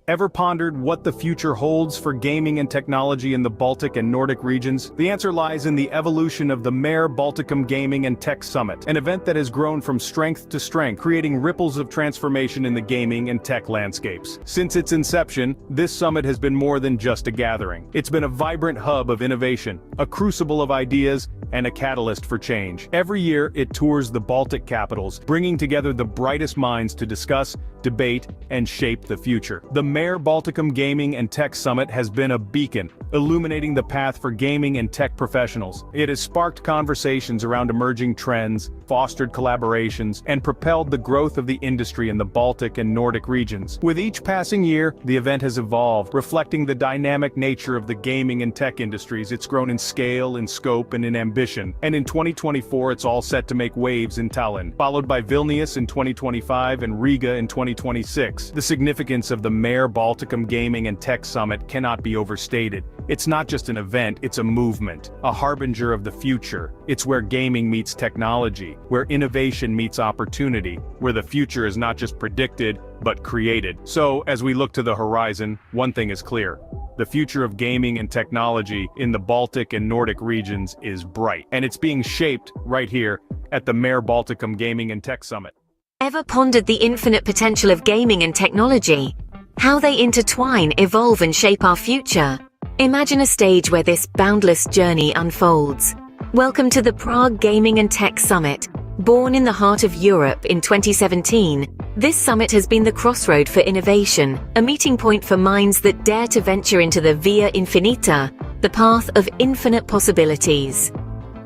Ever pondered what the future holds for gaming and technology in the Baltic and Nordic regions? The answer lies in the evolution of the Mare Balticum Gaming and Tech Summit, an event that has grown from strength to strength, creating ripples of transformation in the gaming and tech landscapes. Since its inception, this summit has been more than just a gathering. It's been a vibrant hub of innovation, a crucible of ideas, and a catalyst for change. Every year, it tours the Baltic capitals, bringing together the brightest minds to discuss, debate, and shape the future. The Mare Balticum Gaming and Tech Summit has been a beacon, illuminating the path for gaming and tech professionals. It has sparked conversations around emerging trends, fostered collaborations, and propelled the growth of the industry in the Baltic and Nordic regions. With each passing year, the event has evolved, reflecting the dynamic nature of the gaming and tech industries. It's grown in scale, in scope, and in ambition. And in 2024, it's all set to make waves in Tallinn, followed by Vilnius in 2025 and Riga in 2026. The significance of the Mare Balticum Gaming and Tech Summit cannot be overstated. It's not just an event, it's a movement, a harbinger of the future. It's where gaming meets technology, where innovation meets opportunity, where the future is not just predicted, but created. So, as we look to the horizon, one thing is clear. The future of gaming and technology in the Baltic and Nordic regions is bright, and it's being shaped right here at the Mare Balticum Gaming and Tech Summit. Ever pondered the infinite potential of gaming and technology? How they intertwine, evolve, and shape our future? Imagine a stage where this boundless journey unfolds. Welcome to the Prague Gaming and Tech Summit. Born in the heart of Europe in 2017, this summit has been the crossroad for innovation, a meeting point for minds that dare to venture into the Via Infinita, the path of infinite possibilities.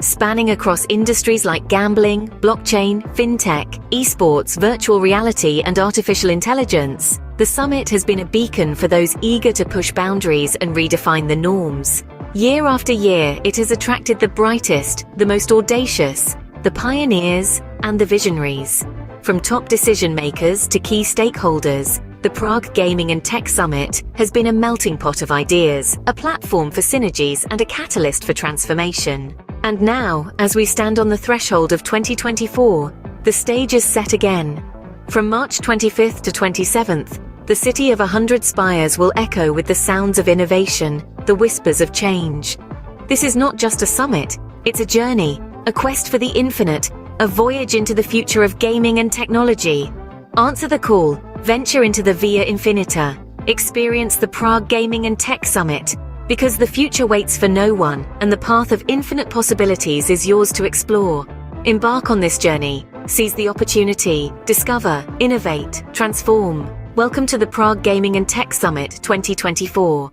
Spanning across industries like gambling, blockchain, fintech, esports, virtual reality, and artificial intelligence, the summit has been a beacon for those eager to push boundaries and redefine the norms. Year after year, it has attracted the brightest, the most audacious, the pioneers, and the visionaries. From top decision-makers to key stakeholders, the Prague Gaming and Tech Summit has been a melting pot of ideas, a platform for synergies, and a catalyst for transformation. And now, as we stand on the threshold of 2024, the stage is set again. From March 25th to 27th, the city of 100 spires will echo with the sounds of innovation, the whispers of change. This is not just a summit, it's a journey, a quest for the infinite, a voyage into the future of gaming and technology. Answer the call, venture into the Via Infinita, experience the Prague Gaming and Tech Summit, because the future waits for no one, and the path of infinite possibilities is yours to explore. Embark on this journey, seize the opportunity, discover, innovate, transform. Welcome to the Prague Gaming and Tech Summit 2024.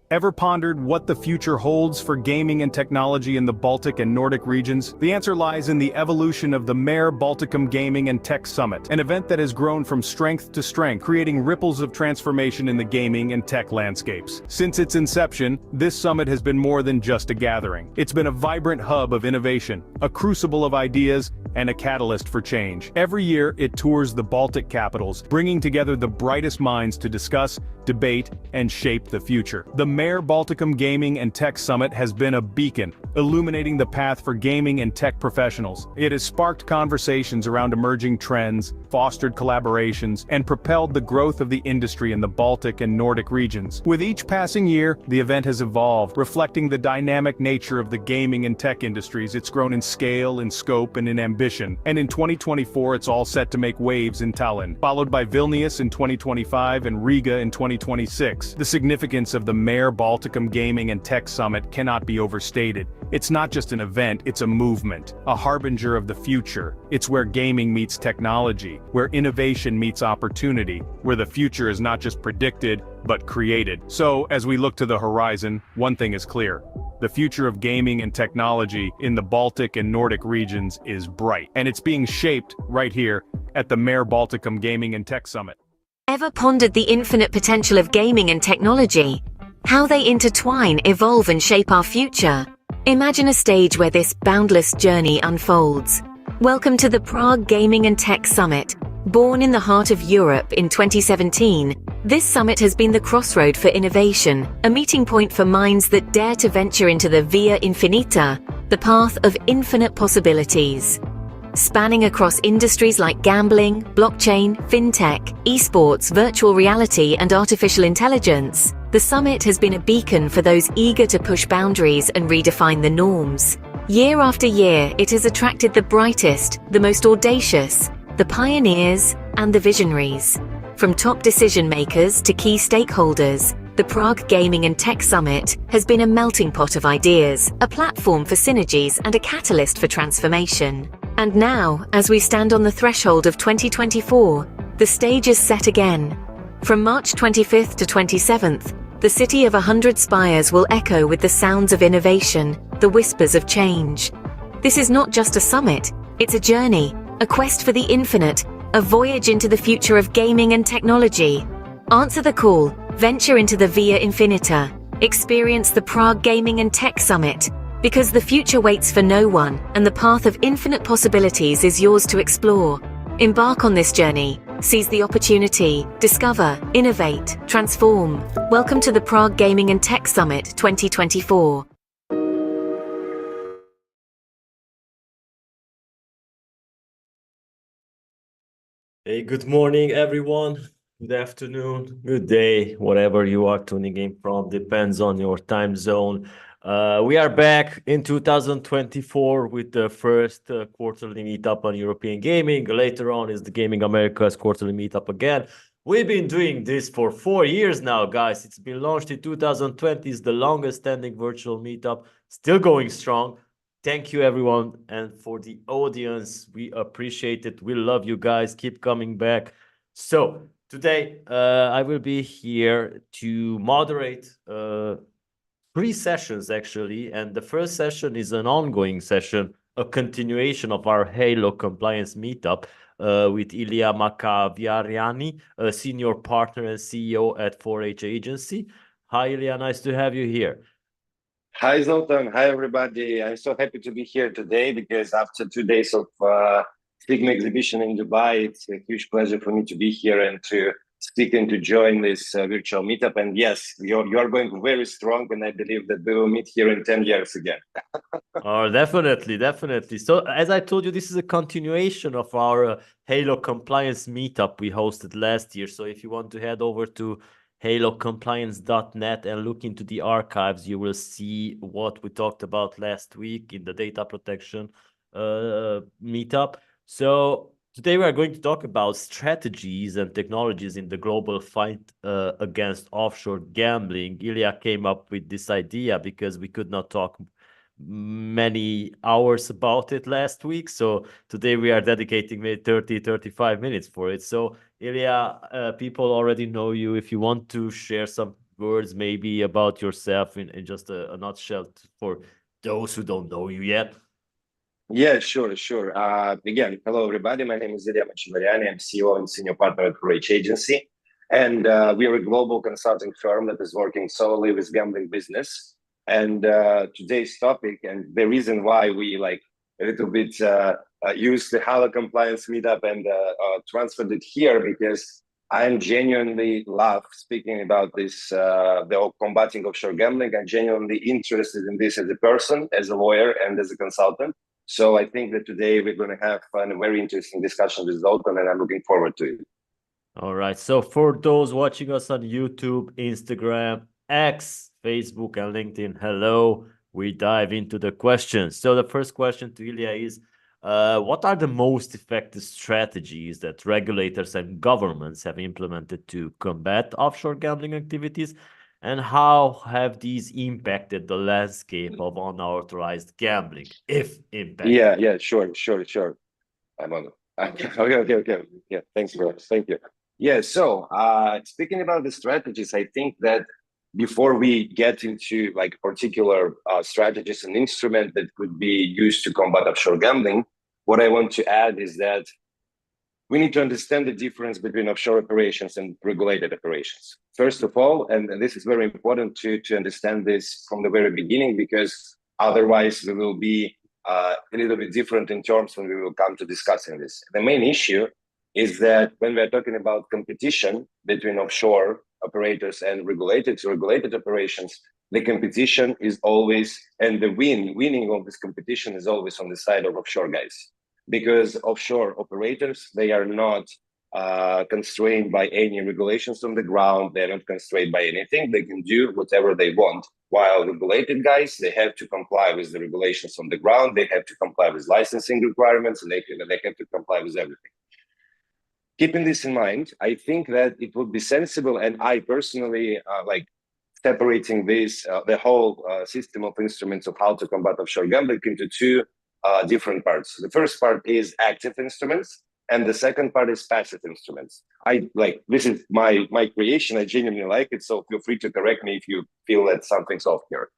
Ever pondered what the future holds for gaming and technology in the Baltic and Nordic regions? The answer lies in the evolution of the Mare Balticum Gaming and Tech Summit, an event that has grown from strength to strength, creating ripples of transformation in the gaming and tech landscapes. Since its inception, this summit has been more than just a gathering. It's been a vibrant hub of innovation, a crucible of ideas, and a catalyst for change. Every year, it tours the Baltic capitals, bringing together the brightest minds to discuss, debate, and shape the future. The Mare Balticum Gaming and Tech Summit has been a beacon, illuminating the path for gaming and tech professionals. It has sparked conversations around emerging trends, fostered collaborations, and propelled the growth of the industry in the Baltic and Nordic regions. With each passing year, the event has evolved, reflecting the dynamic nature of the gaming and tech industries. It's grown in scale, in scope, and in ambition. And in 2024, it's all set to make waves in Tallinn, followed by Vilnius in 2025 and Riga in 2026. The significance of the Mare Balticum Gaming and Tech Summit cannot be overstated. It's not just an event, it's a movement, a harbinger of the future. It's where gaming meets technology, where innovation meets opportunity, where the future is not just predicted, but created. So, as we look to the horizon, one thing is clear. The future of gaming and technology in the Baltic and Nordic regions is bright, and it's being shaped right here at the Mare Balticum Gaming and Tech Summit. Ever pondered the infinite potential of gaming and technology? How they intertwine, evolve, and shape our future? Imagine a stage where this boundless journey unfolds. Welcome to the Prague Gaming and Tech Summit. Born in the heart of Europe in 2017, this summit has been the crossroad for innovation, a meeting point for minds that dare to venture into the Via Infinita, the path of infinite possibilities. Spanning across industries like gambling, blockchain, fintech, esports, virtual reality, and artificial intelligence, the summit has been a beacon for those eager to push boundaries and redefine the norms. Year after year, it has attracted the brightest, the most audacious, the pioneers, and the visionaries. From top decision makers to key stakeholders, the Prague Gaming and Tech Summit has been a melting pot of ideas, a platform for synergies, and a catalyst for transformation. And now, as we stand on the threshold of 2024, the stage is set again. From March 25th to 27th, the city of 100 spires will echo with the sounds of innovation, the whispers of change. This is not just a summit, it's a journey, a quest for the infinite, a voyage into the future of gaming and technology. Answer the call, venture into the Via Infinita, experience the Prague Gaming and Tech Summit, because the future waits for no one, and the path of infinite possibilities is yours to explore. Embark on this journey, seize the opportunity, discover, innovate, transform. Welcome to the Prague Gaming and Tech Summit 2024. Hey, good morning, everyone. Good afternoon, good day, whatever you are tuning in from, depends on your time zone. We are back in 2024 with the first quarterly meetup on European gaming. Later on is the Gaming America's quarterly meetup again. We've been doing this for 4 years now, guys. It's been launched in 2020. It's the longest standing virtual meetup, still going strong. Thank you, everyone. And for the audience, we appreciate it. We love you guys. Keep coming back. So today, I will be here to moderate 3 sessions, actually. And the first session is an ongoing session, a continuation of our Halo compliance meetup with Ilya Makaviariani, a senior partner and CEO at 4H Agency. Hi, Ilya. Nice to have you here. Hi, Zoltan. Hi, everybody. I'm so happy to be here today because after 2 days of Sigma exhibition in Dubai, it's a huge pleasure for me to be here and to speak and to join this virtual meetup. And yes, you're going very strong, and I believe that we will meet here in 10 years again. Oh, definitely, definitely. So as I told you, this is a continuation of our Halo compliance meetup we hosted last year. So if you want to head over to halocompliance.net and look into the archives, you will see what we talked about last week in the data protection meetup. So today we are going to talk about strategies and technologies in the global fight against offshore gambling. Ilya came up with this idea because we could not talk many hours about it last week. So today we are dedicating maybe 35 minutes for it. So Ilya, people already know you. If you want to share some words maybe about yourself in just a nutshell for those who don't know you yet? Yeah, sure, sure. Again, hello everybody. My name is Ilya Machinariani. I'm CEO and senior partner at Courage Agency, and we are a global consulting firm that is working solely with gambling business. And today's topic, and the reason why we like a little bit used the HALA compliance meetup and transferred it here, because I genuinely love speaking about this, the combating offshore gambling. I'm genuinely interested in this as a person, as a lawyer, and as a consultant. So I think that today we're going to have a very interesting discussion with Zoltan, and I'm looking forward to it. All right. So for those watching us on YouTube, Instagram, X, Facebook, and LinkedIn, hello. We dive into the questions. So the first question to Ilya is, what are the most effective strategies that regulators and governments have implemented to combat offshore gambling activities? And how have these impacted the landscape of unauthorized gambling, if impacted? Yeah, sure. I'm on. Okay. Yeah, thanks, bro. Thank you. Yeah, so speaking about the strategies, I think that before we get into like particular strategies and instruments that could be used to combat offshore gambling, what I want to add is that we need to understand the difference between offshore operations and regulated operations. First of all, and this is very important to understand this from the very beginning, because otherwise we will be a little bit different in terms when we will come to discussing this. The main issue is that when we're talking about competition between offshore operators and regulated operations, the competition is always, and the winning of this competition is always on the side of offshore guys. Because offshore operators, they are not constrained by any regulations on the ground. They're not constrained by anything. They can do whatever they want. While regulated guys, they have to comply with the regulations on the ground. They have to comply with licensing requirements, and they have to comply with everything. Keeping this in mind, I think that it would be sensible, and I personally like separating this, the whole system of instruments of how to combat offshore gambling into two different parts. The first part is active instruments, and the second part is passive instruments. I like, this is my creation. I genuinely like it, so feel free to correct me if you feel that something's off here.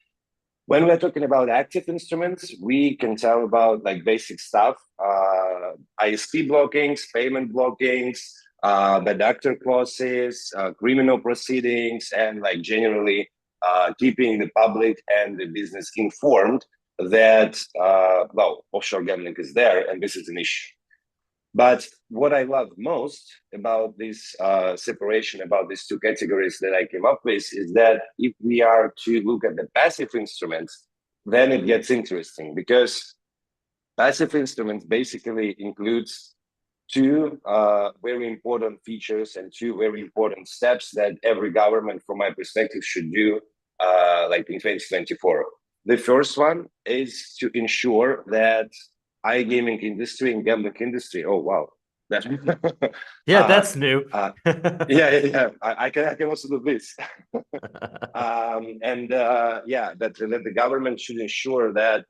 When we're talking about active instruments, we can tell about like basic stuff, ISP blockings, payment blockings, bad actor clauses, criminal proceedings, and like generally keeping the public and the business informed that, well, offshore gambling is there and this is an issue. But what I love most about this separation, about these two categories that I came up with, is that if we are to look at the passive instruments, then it gets interesting, because passive instruments basically includes two very important features and two very important steps that every government, from my perspective, should do like in 2024. The first one is to ensure that iGaming industry and gambling industry. Oh wow, that yeah, that's new. yeah. I can also do this. Yeah, that the government should ensure that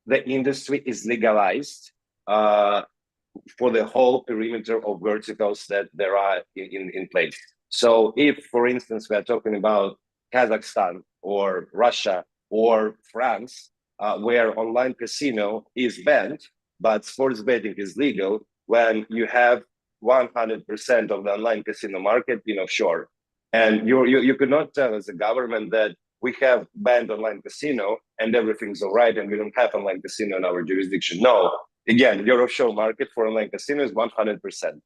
the industry is legalized for the whole perimeter of verticals that there are in place. So if, for instance, we are talking about Kazakhstan or Russia or France, where online casino is banned, but sports betting is legal, when you have 100% of the online casino market in offshore. And you could not tell as a government that we have banned online casino and everything's all right and we don't have online casino in our jurisdiction. No, again, your offshore market for online casino is 100%.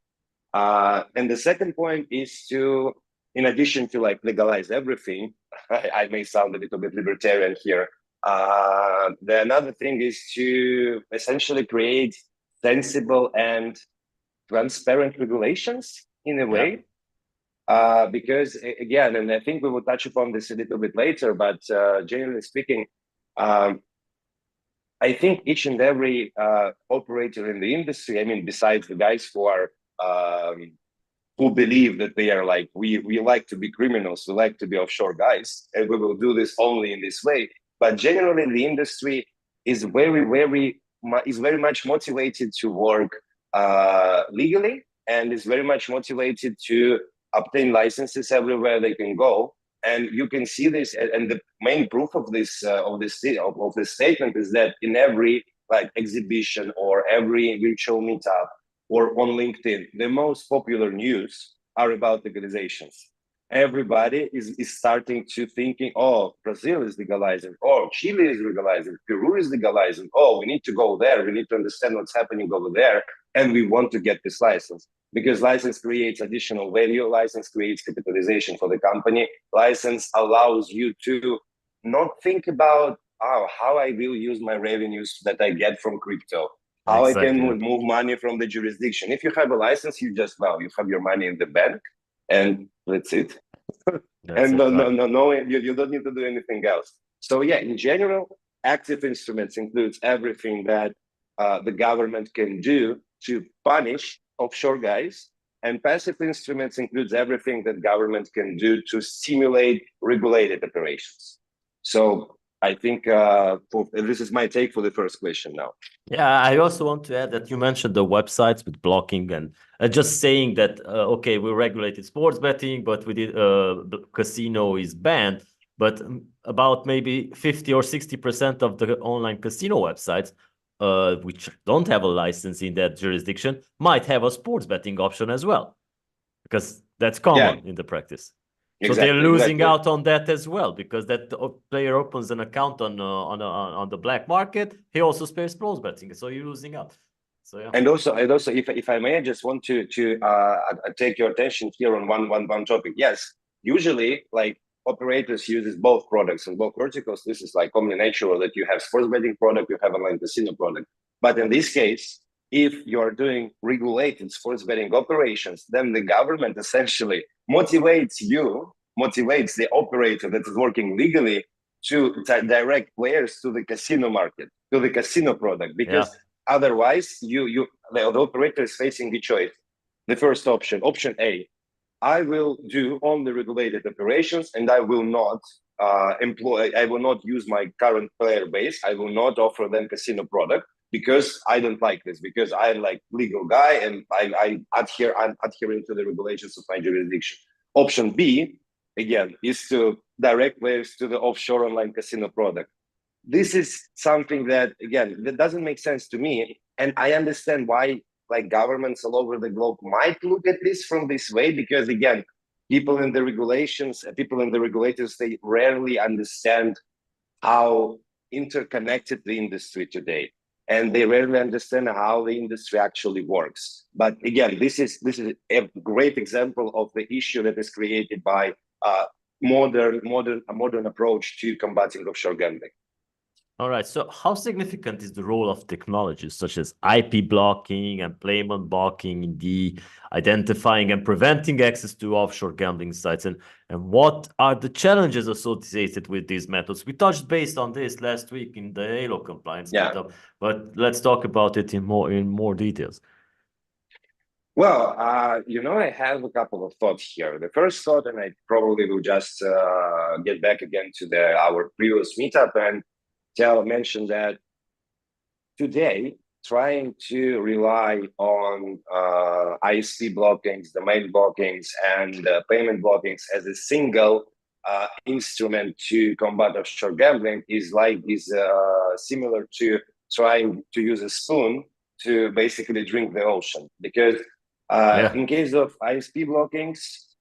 And the second point is to, in addition to like legalize everything, I may sound a little bit libertarian here, the another thing is to essentially create sensible and transparent regulations in a way. Because again, and I think we will touch upon this a little bit later, but generally speaking, I think each and every operator in the industry, I mean, besides the guys who are who believe that they are like, we like to be criminals, we like to be offshore guys, and we will do this only in this way. But generally, the industry is very much motivated to work legally, and is very much motivated to obtain licenses everywhere they can go, And you can see this, and the main proof of this statement is that in every like exhibition or every virtual meetup or on LinkedIn, the most popular news are about legalizations. Everybody is starting to thinking, oh, Brazil is legalizing, oh, Chile is legalizing, Peru is legalizing, oh, we need to go there, we need to understand what's happening over there, and we want to get this license. Because license creates additional value, license creates capitalization for the company, license allows you to not think about, oh, how I will use my revenues that I get from crypto, how I can move money from the jurisdiction. If you have a license, you just, well, you have your money in the bank, and that's it. And you don't need to do anything else. So yeah, in general, active instruments includes everything that the government can do to punish offshore guys, and passive instruments includes everything that government can do to stimulate regulated operations. So I think this is my take for the first question now. Yeah, I also want to add that you mentioned the websites with blocking and just saying that, okay, we regulated sports betting, but we did casino is banned. But about maybe 50 or 60% of the online casino websites, which don't have a license in that jurisdiction, might have a sports betting option as well, because that's common in the practice. So they're losing out on that as well, because that player opens an account on the black market. He also spares sports betting, so you're losing out. So yeah. And also, if I may, I just want to take your attention here on one topic. Yes, usually like operators uses both products and both verticals. This is like commonly natural that you have sports betting product, you have online casino product. But in this case, if you are doing regulated sports betting operations, then the government essentially motivates the operator that is working legally to direct players to the casino market, to the casino product, because otherwise the operator is facing the choice. The first option A, I will do only regulated operations and I will not I will not use my current player base. I will not offer them casino product because I don't like this, because I'm like legal guy and I'm adhering to the regulations of my jurisdiction. Option B, again, is to direct players to the offshore online casino product. This is something that, again, that doesn't make sense to me. And I understand why like governments all over the globe might look at this from this way, because again, people in the regulators, they rarely understand how interconnected the industry today, and they rarely understand how the industry actually works. But again, this is a great example of the issue that is created by a modern approach to combating offshore gambling. All right. So how significant is the role of technologies such as IP blocking and payment blocking in the identifying and preventing access to offshore gambling sites? And what are the challenges associated with these methods? We touched base on this last week in the Halo compliance meetup, but let's talk about it in more details. Well, I have a couple of thoughts here. The first thought, and I probably will just get back again to our previous meetup and mention that today, trying to rely on ISP blockings, domain blockings, and payment blockings as a single instrument to combat offshore gambling is similar to trying to use a spoon to basically drink the ocean. Because in case of ISP blockings,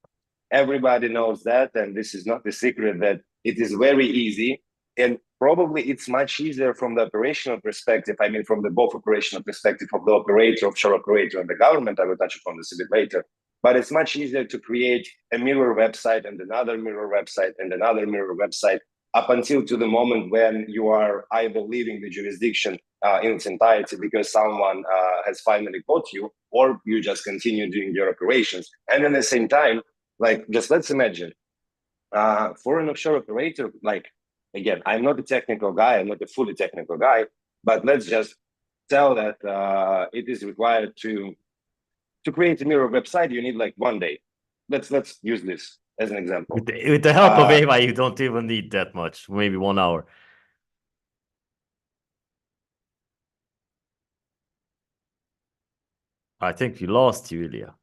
everybody knows that, and this is not a secret, that it is very easy. And probably it's much easier from the operational perspective. I mean, from the both operational perspective of the operator, offshore operator, and the government. I will touch upon this a bit later. But it's much easier to create a mirror website and another mirror website and another mirror website up until to the moment when you are either leaving the jurisdiction in its entirety because someone has finally caught you, or you just continue doing your operations. And at the same time, like, just let's imagine for an offshore operator, like, again, I'm not a technical guy, I'm not a fully technical guy, but let's just tell that it is required to create a mirror website, you need like 1 day. Let's use this as an example. With the help of AI, you don't even need that much, maybe 1 hour. I think you lost, Julia.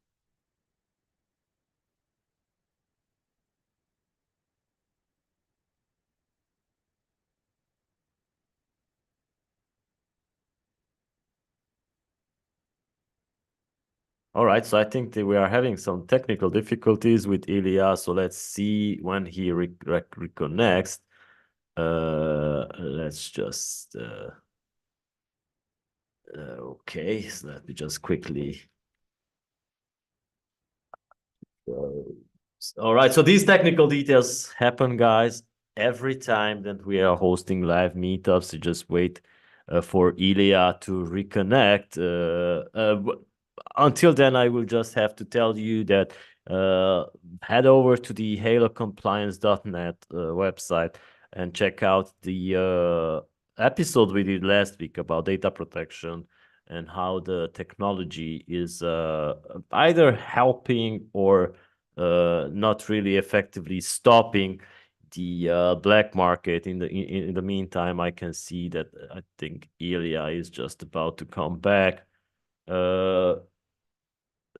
All right, so I think that we are having some technical difficulties with Ilya, so let's see when he reconnects. Let's just okay, so let me just quickly all right, so these technical details happen, guys, every time that we are hosting live meetups. You just wait for Ilya to reconnect. Until then, I will just have to tell you that head over to the halocompliance.net website and check out the episode we did last week about data protection and how the technology is either helping or not really effectively stopping the black market. In the meantime, I can see that I think Ilya is just about to come back.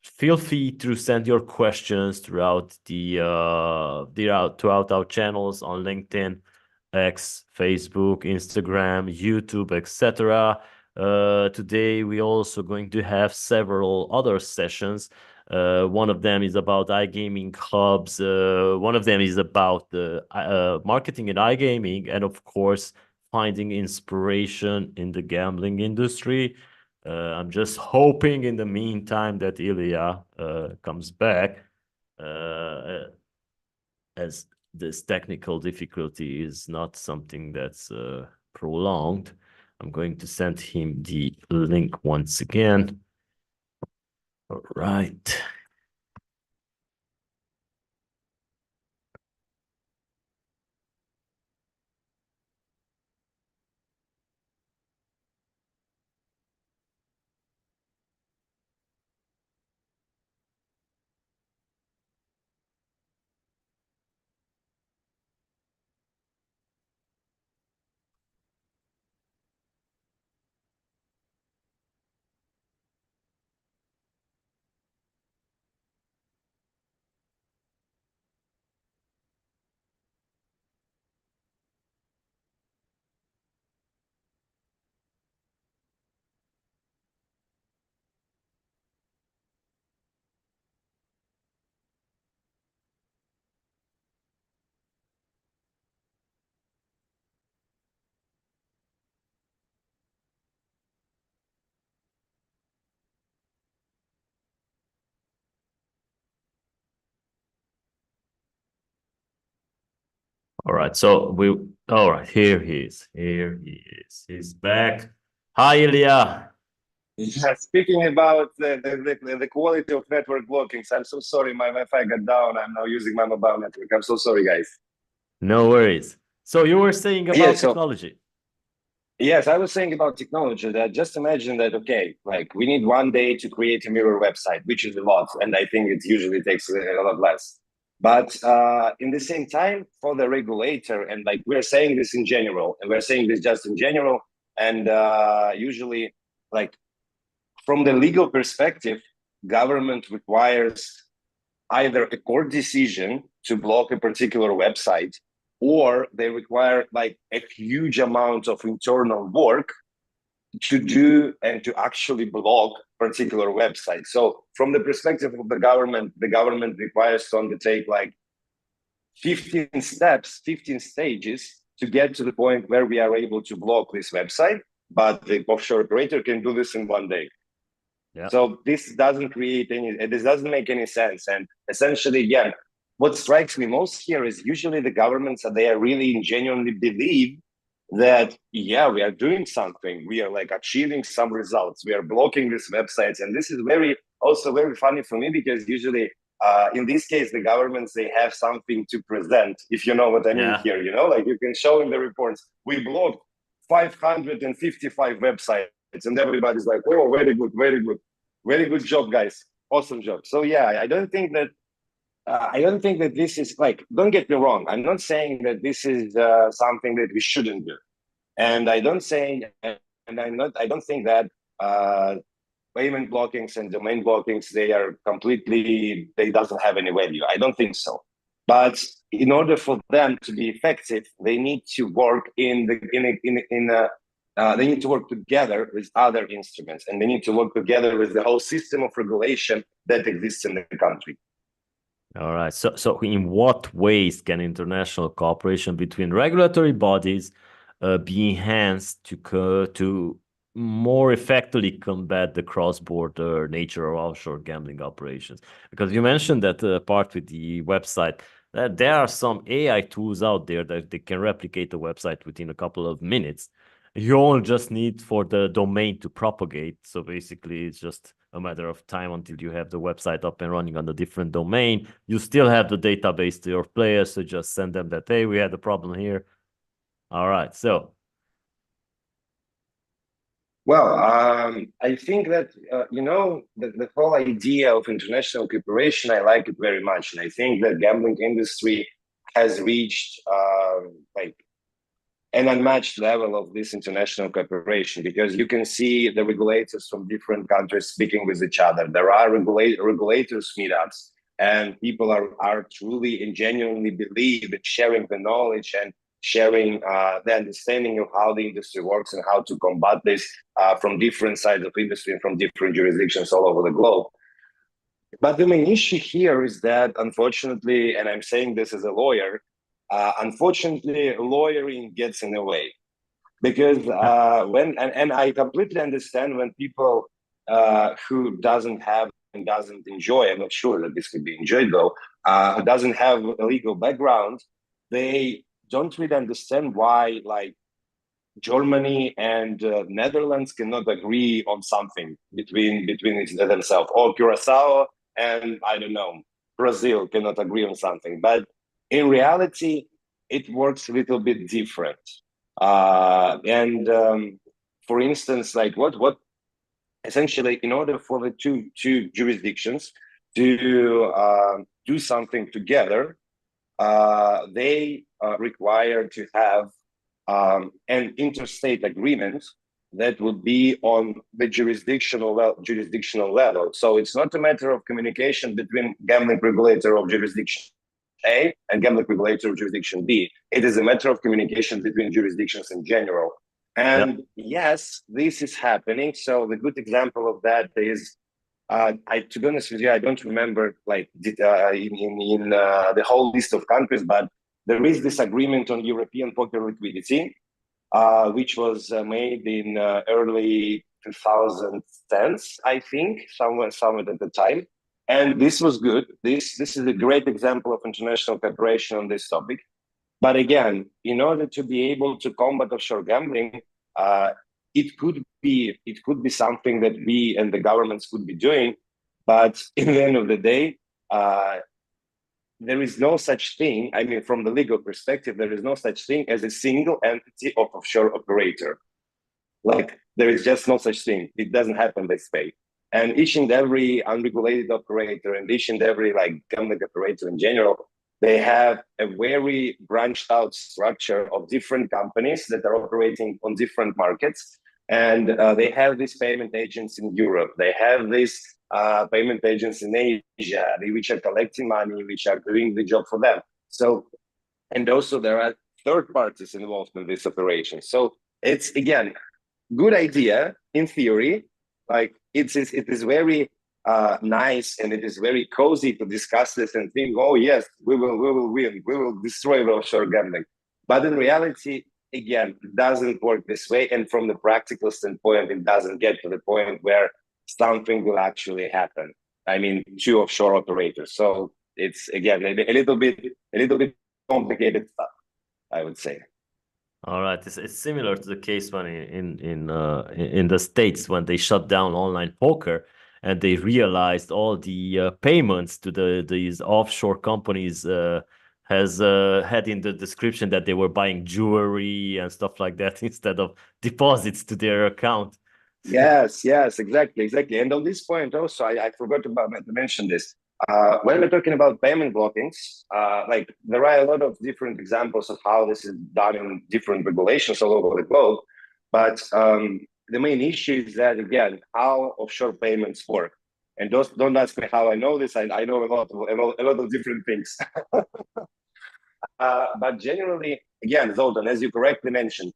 Feel free to send your questions throughout throughout our channels on LinkedIn, X, Facebook, Instagram, YouTube, etc. Today we also going to have several other sessions. One of them is about iGaming hubs. One of them is about the marketing in iGaming, and of course, finding inspiration in the gambling industry. I'm just hoping in the meantime that Ilya comes back, as this technical difficulty is not something that's prolonged. I'm going to send him the link once again. All right. All right, so all right, here he is. Here he is. He's back. Hi, Ilya. Yeah, speaking about the quality of network blockings, I'm so sorry. My Wi-Fi got down. I'm now using my mobile network. I'm so sorry, guys. No worries. So you were saying Yeah, about so technology. yes, I was saying about technology that just imagine that, okay, like we need one day to create a mirror website, which is a lot. And I think it usually takes a lot less. But in the same time, for the regulator, and like we're saying this in general, and we're saying this just in general, and usually like from the legal perspective, government requires either a court decision to block a particular website, or they require like a huge amount of internal work to do and to actually block particular websites. So from the perspective of the government requires to undertake like 15 steps, 15 stages to get to the point where we are able to block this website, but the offshore operator can do this in one day. Yeah. So this doesn't make any sense. And essentially, again, what strikes me most here is usually the governments, they are really genuinely believe that, yeah, we are doing something. We are like achieving some results. We are blocking these websites. And this is also very funny for me, because usually in this case, the governments, they have something to present, if you know what I mean here, like you can show in the reports, we blocked 555 websites. And everybody's like, oh, very good job, guys. Awesome job. So yeah, I don't think that this is like, don't get me wrong. I'm not saying that this is something that we shouldn't do. And I don't think that payment blockings and domain blockings, they doesn't have any value. I don't think so. But in order for them to be effective, they need to work in they need to work together with other instruments, and they need to work together with the whole system of regulation that exists in the country. All right. So in what ways can international cooperation between regulatory bodies be enhanced to more effectively combat the cross-border nature of offshore gambling operations? Because you mentioned that part with the website, that there are some AI tools out there that they can replicate the website within a couple of minutes. You only just need for the domain to propagate. So basically, it's just a matter of time until you have the website up and running on a different domain. You still have the database to your players, so just send them that, hey, we had a problem here. All right, so. Well, I think that, the whole idea of international cooperation, I like it very much. And I think that gambling industry has reached like an unmatched level of this international cooperation, because you can see the regulators from different countries speaking with each other. There are regulators meetups, and people are truly and genuinely believe in sharing the knowledge and sharing the understanding of how the industry works and how to combat this from different sides of industry and from different jurisdictions all over the globe. But the main issue here is that, unfortunately, and I'm saying this as a lawyer, unfortunately, lawyering gets in the way, because and I completely understand when people who doesn't have and doesn't enjoy, I'm not sure that this could be enjoyed though, doesn't have a legal background, they don't really understand why, like, Germany and Netherlands cannot agree on something between themselves, or Curacao and, I don't know, Brazil cannot agree on something. But in reality, it works a little bit different. For instance, like what essentially, in order for the two jurisdictions to do something together, they require to have an interstate agreement that would be on the jurisdictional level. So it's not a matter of communication between gambling regulator of jurisdiction A and gambling regulator of jurisdiction B. It is a matter of communication between jurisdictions in general. And yes, this is happening. So the good example of that is, to be honest with you, I don't remember like in the whole list of countries, but there is this agreement on European poker liquidity, which was made in early 2010s, I think, somewhere at the time. And this was good. This is a great example of international cooperation on this topic. But again, in order to be able to combat offshore gambling, it could be something that we and the governments could be doing. But in the end of the day, there is no such thing. I mean, from the legal perspective, there is no such thing as a single entity of offshore operator. Like, there is just no such thing. It doesn't happen this way. And each and every unregulated operator and each and every like gambling operator in general, they have a very branched out structure of different companies that are operating on different markets. And they have these payment agents in Europe. They have these payment agents in Asia, which are collecting money, which are doing the job for them. So, and also there are third parties involved in this operation. So it's, again, good idea in theory. Like, it is very nice, and it is very cozy to discuss this and think, oh yes, we will win, we will destroy offshore gambling. But in reality, again, it doesn't work this way. And from the practical standpoint, it doesn't get to the point where something will actually happen. I mean, to offshore operators. So it's, again, a little bit complicated stuff, I would say. All right, it's similar to the case when in the States, when they shut down online poker and they realized all the payments to these offshore companies has had in the description that they were buying jewelry and stuff like that instead of deposits to their account. Yes, exactly. And on this point also, I forgot to mention this. When we're talking about payment blockings, like, there are a lot of different examples of how this is done in different regulations all over the globe. But the main issue is that, again, how offshore payments work. And don't ask me how I know this. I know a lot of different things. But generally, again, Zoltan, as you correctly mentioned,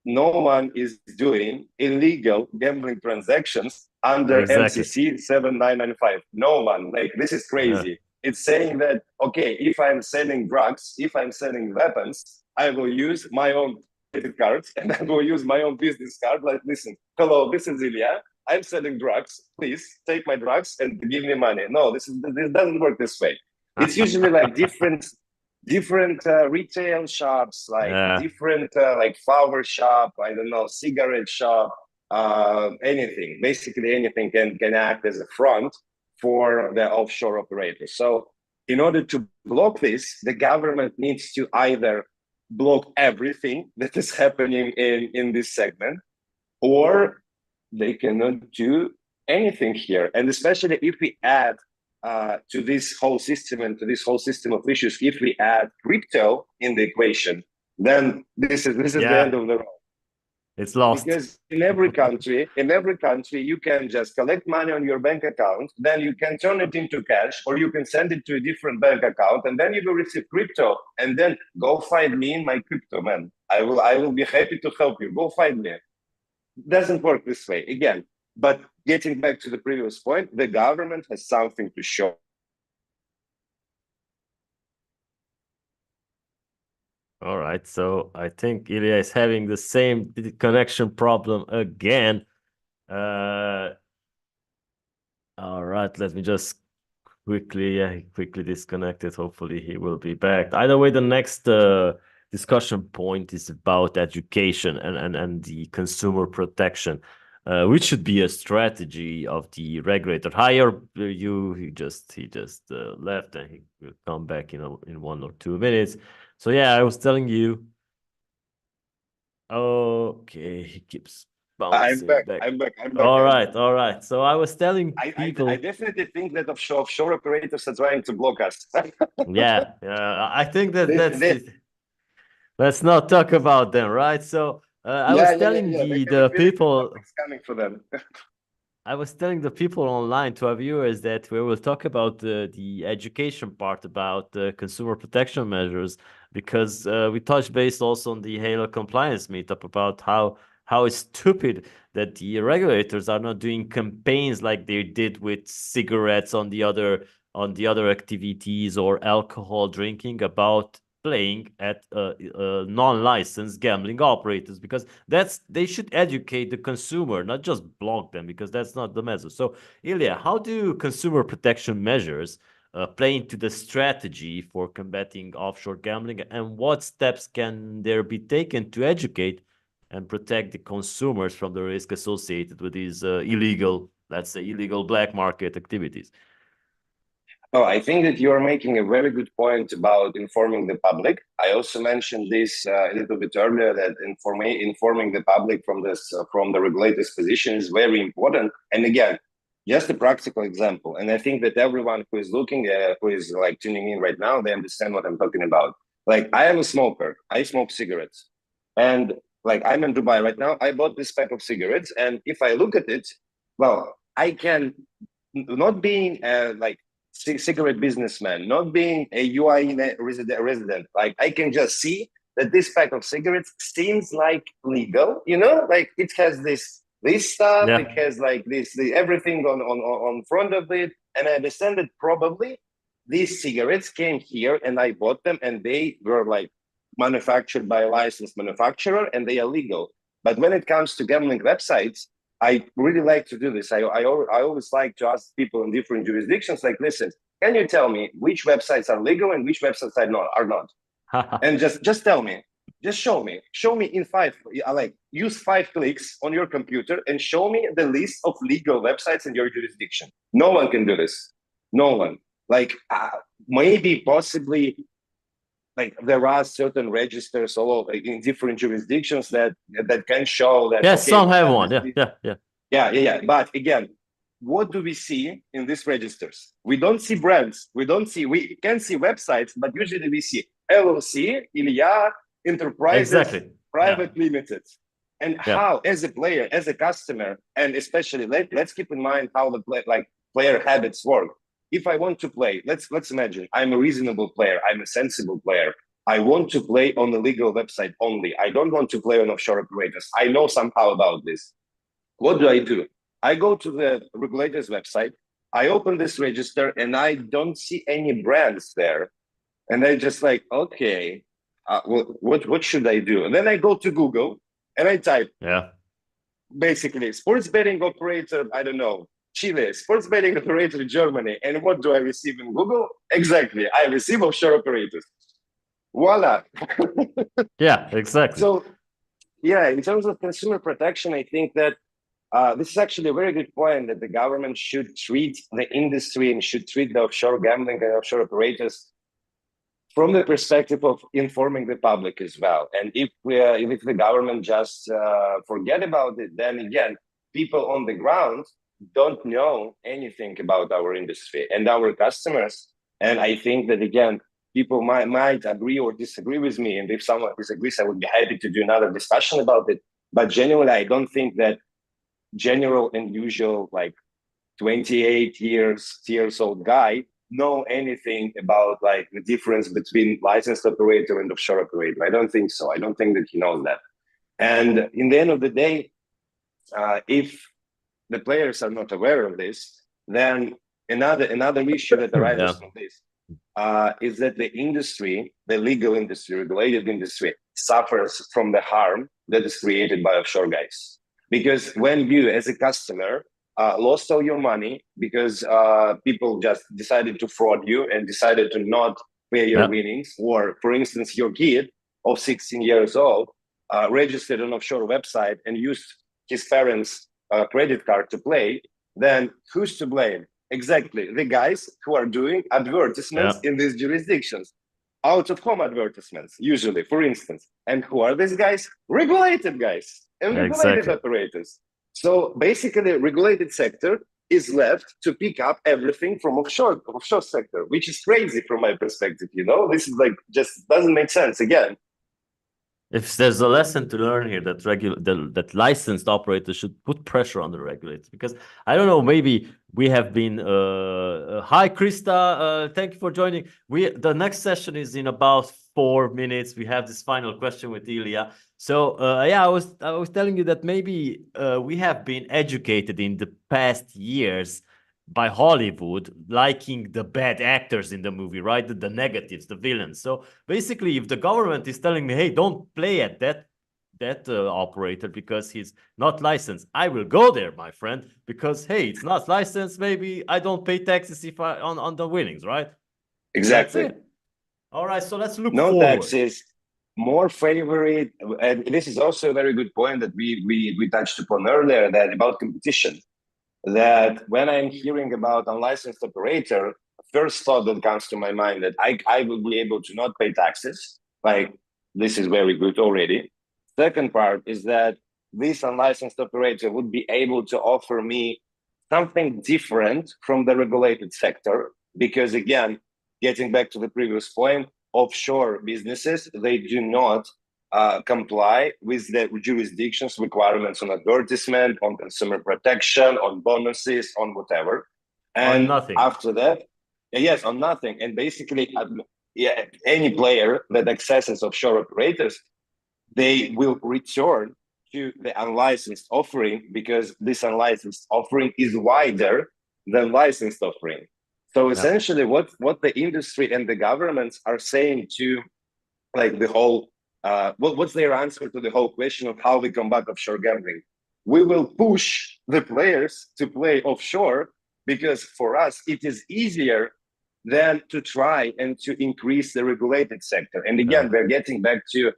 no one is doing illegal gambling transactions under Exactly. MCC 7995. No one. Like, this is Yeah. crazy. It's saying that, okay, if I'm selling drugs, if I'm selling weapons, I will use my own credit cards and I will use my own business card. Like, listen, hello, this is Ilya. I'm selling drugs. Please take my drugs and give me money. No, this doesn't work this way. It's usually like different retail shops, like Yeah. different like flower shop, I don't know, cigarette shop, anything. Basically, anything can act as a front for the offshore operators. So, in order to block this, the government needs to either block everything that is happening in this segment, or they cannot do anything here. And especially if we add to this whole system and to this whole system of issues, if we add crypto in the equation, then this is the Yeah. end of the road. It's lost. Because in every country, you can just collect money on your bank account, then you can turn it into cash, or you can send it to a different bank account, and then you will receive crypto. And then go find me in my crypto, man. I will be happy to help you. Go find me. Doesn't work this way again. But getting back to the previous point, the government has something to show. All right, so I think Ilya is having the same connection problem again. All right, let me just quickly disconnect it. Hopefully he will be back. Either way, the next discussion point is about education and the consumer protection, which should be a strategy of the regulator. Hire you. He just left, and he will come back in 1 or 2 minutes. So yeah, I was telling you. Okay, he keeps bouncing back. I'm back. All right. So I was telling people. I definitely think that offshore operators are trying to block us. Yeah, I think that's This- let's not talk about them, right? So I was telling They have the a feeling people. something's coming for them. I was telling the people online, to our viewers, that we will talk about the education part about consumer protection measures, because we touched base also on the Halo compliance meetup about how it's stupid that the regulators are not doing campaigns like they did with cigarettes on the other activities or alcohol drinking about playing at non-licensed gambling operators, because they should educate the consumer, not just block them, because that's not the message. So Ilya, how do consumer protection measures play into the strategy for combating offshore gambling, and what steps can there be taken to educate and protect the consumers from the risk associated with these illegal, let's say, illegal black market activities? Oh, I think that you are making a very good point about informing the public. I also mentioned this a little bit earlier, that informing the public from the regulator's position is very important. And again, just a practical example. And I think that everyone who is looking, who is like tuning in right now, they understand what I'm talking about. Like, I am a smoker. I smoke cigarettes, and like, I'm in Dubai right now. I bought this pack of cigarettes, and if I look at it, well, I can, not being like cigarette businessman, not being a UAE resident, like, I can just see that this pack of cigarettes seems like legal, like it has this stuff, Yeah. it has like everything on front of it, and I understand that probably these cigarettes came here and I bought them, and they were like manufactured by a licensed manufacturer and they are legal. But when it comes to gambling websites, I really like to do this. I always like to ask people in different jurisdictions, like, listen, can you tell me which websites are legal and which websites are not? And just tell me, just show me in use 5 clicks on your computer and show me the list of legal websites in your jurisdiction. No one can do this. No one. Like, maybe possibly, like, there are certain registers all in different jurisdictions that can show that. Yes, okay, some have one. Yeah. But again, what do we see in these registers? We don't see brands. We can see websites, but usually we see LLC, Ilya, Enterprises, Exactly. Private Limited. And how, as a player, as a customer, and especially let's keep in mind how the player habits work. If I want to play, let's imagine I'm a reasonable player, I'm a sensible player. I want to play on a legal website only. I don't want to play on offshore operators. I know somehow about this. What do? I go to the regulator's website. I open this register and I don't see any brands there. And I just like, okay, what should I do? And then I go to Google and I type basically sports betting operator, I don't know, Chile, sports betting operator Germany. And what do I receive in Google? Exactly, I receive offshore operators. Voila. Yeah, exactly. So yeah, in terms of consumer protection, I think that this is actually a very good point, that the government should treat the industry and should treat the offshore gambling and offshore operators from the perspective of informing the public as well. And if the government just forget about it, then again, people on the ground don't know anything about our industry and our customers. And I think that, again, people might agree or disagree with me. And if someone disagrees, I would be happy to do another discussion about it. But generally, I don't think that general and usual, like 28 years old guy know anything about like the difference between licensed operator and offshore operator. I don't think so. I don't think that he knows that. And in the end of the day, if the players are not aware of this, then another issue that arises from this is that the industry, the legal industry, regulated industry, suffers from the harm that is created by offshore guys. Because when you, as a customer, lost all your money because people just decided to fraud you and decided to not pay your winnings, or, for instance, your kid of 16 years old registered an offshore website and used his parents' credit card to play, then who's to blame? Exactly, the guys who are doing advertisements in these jurisdictions. Out-of-home advertisements, usually, for instance. And who are these guys? Regulated guys and regulated operators. So basically, regulated sector is left to pick up everything from offshore sector, which is crazy from my perspective. This is like just doesn't make sense again. If there's a lesson to learn here, that licensed operators should put pressure on the regulators, because I don't know, maybe we have been. Hi, Krista. Thank you for joining. The next session is in about 4 minutes. We have this final question with Ilya. So I was telling you that maybe we have been educated in the past years by Hollywood, liking the bad actors in the movie, right? The negatives, the villains. So basically, if the government is telling me, hey, don't play at that operator because he's not licensed, I will go there, my friend, because hey, it's not licensed. Maybe I don't pay taxes if on the winnings, right? Exactly. All right, so let's look no forward. Taxes, more favorite, and this is also a very good point that we touched upon earlier, that about competition. That when I'm hearing about unlicensed operator, first thought that comes to my mind that I will be able to not pay taxes. Like, this is very good already. Second part is that this unlicensed operator would be able to offer me something different from the regulated sector. Because again, getting back to the previous point, offshore businesses, they do not comply with the jurisdiction's requirements on advertisement, on consumer protection, on bonuses, on whatever. And on nothing. After that, yes, on nothing. And basically, any player that accesses offshore operators, they will return to the unlicensed offering, because this unlicensed offering is wider than licensed offering. So essentially, what the industry and the governments are saying to like the whole what's their answer to the whole question of how we combat offshore gambling? We will push the players to play offshore because for us it is easier than to try and to increase the regulated sector. And again, we're getting back to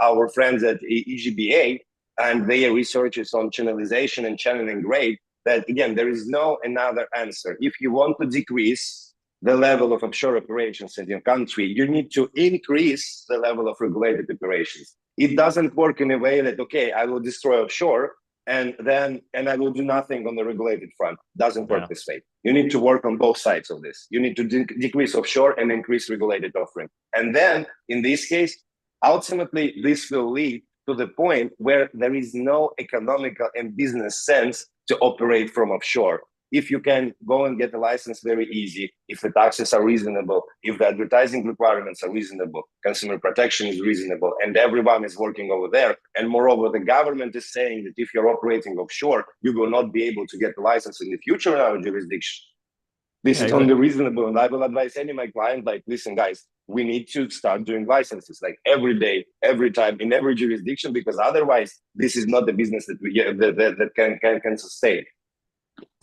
our friends at EGBA and their researches on channelization and channeling rate, that again, there is no another answer. If you want to decrease the level of offshore operations in your country, you need to increase the level of regulated operations. It doesn't work in a way that, okay, I will destroy offshore and I will do nothing on the regulated front. Doesn't work this way. You need to work on both sides of this. You need to decrease offshore and increase regulated offering. And then in this case, ultimately, this will lead to the point where there is no economical and business sense to operate from offshore. if you can go and get a license very easy, if the taxes are reasonable, if the advertising requirements are reasonable, consumer protection is reasonable, and everyone is working over there. And moreover, the government is saying that if you're operating offshore, you will not be able to get a license in the future in our jurisdiction. This is only reasonable, and I will advise any of my client, like, listen, guys, we need to start doing licenses like every day, every time, in every jurisdiction, because otherwise, this is not the business that we that can sustain.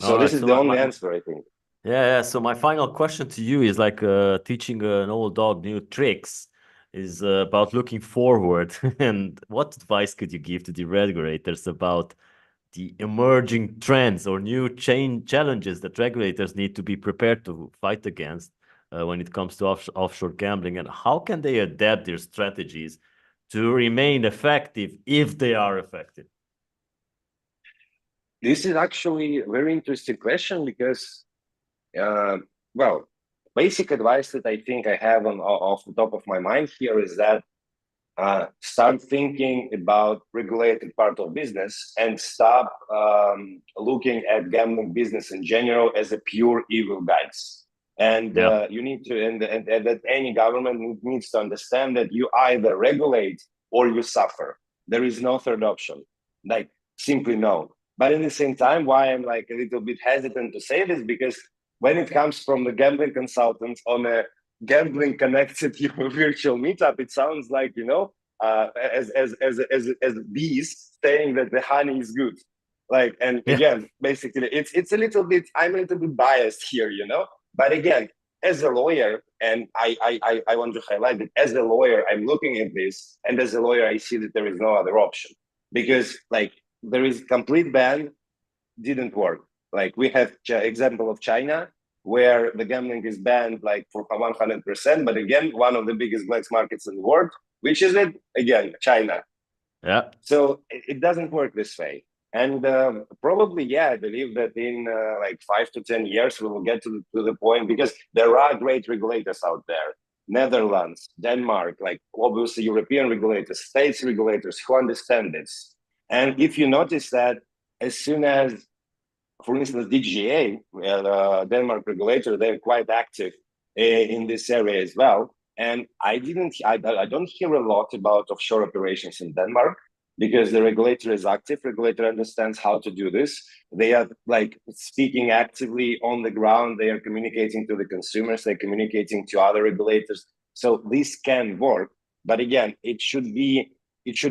So this is the only answer, I think. Yeah. So my final question to you is like teaching an old dog new tricks is about looking forward. And what advice could you give to the regulators about the emerging trends or new challenges that regulators need to be prepared to fight against when it comes to offshore gambling, and how can they adapt their strategies to remain effective if they are effective? This is actually a very interesting question because, well, basic advice that I think I have off the top of my mind here is that start thinking about regulated part of business and stop looking at gambling business in general as a pure evil guys. And you need to, and that any government needs to understand that you either regulate or you suffer. There is no third option, like simply no. But at the same time, why I'm like a little bit hesitant to say this, because when it comes from the gambling consultants on a gambling connected virtual meetup, it sounds like, you know, as bees saying that the honey is good. Like, and again, basically, it's a little bit, I'm a little bit biased here, you know. But again, as a lawyer, and I want to highlight that as a lawyer, I'm looking at this, and as a lawyer, I see that there is no other option, because like there is complete ban, didn't work. Like we have example of China, where the gambling is banned like for 100%, but again, one of the biggest black markets in the world, which is it? Again, China. Yeah. So it doesn't work this way. And probably, yeah, I believe that in like 5 to 10 years, we will get to the point, because there are great regulators out there. Netherlands, Denmark, like obviously European regulators, States regulators who understand this. And if you notice that as soon as, for instance, DGA, Denmark regulator, they're quite active in this area as well. And I don't hear a lot about offshore operations in Denmark, because the regulator is active. Regulator understands how to do this. They are like speaking actively on the ground. They are communicating to the consumers. They're communicating to other regulators. So this can work. But again, it should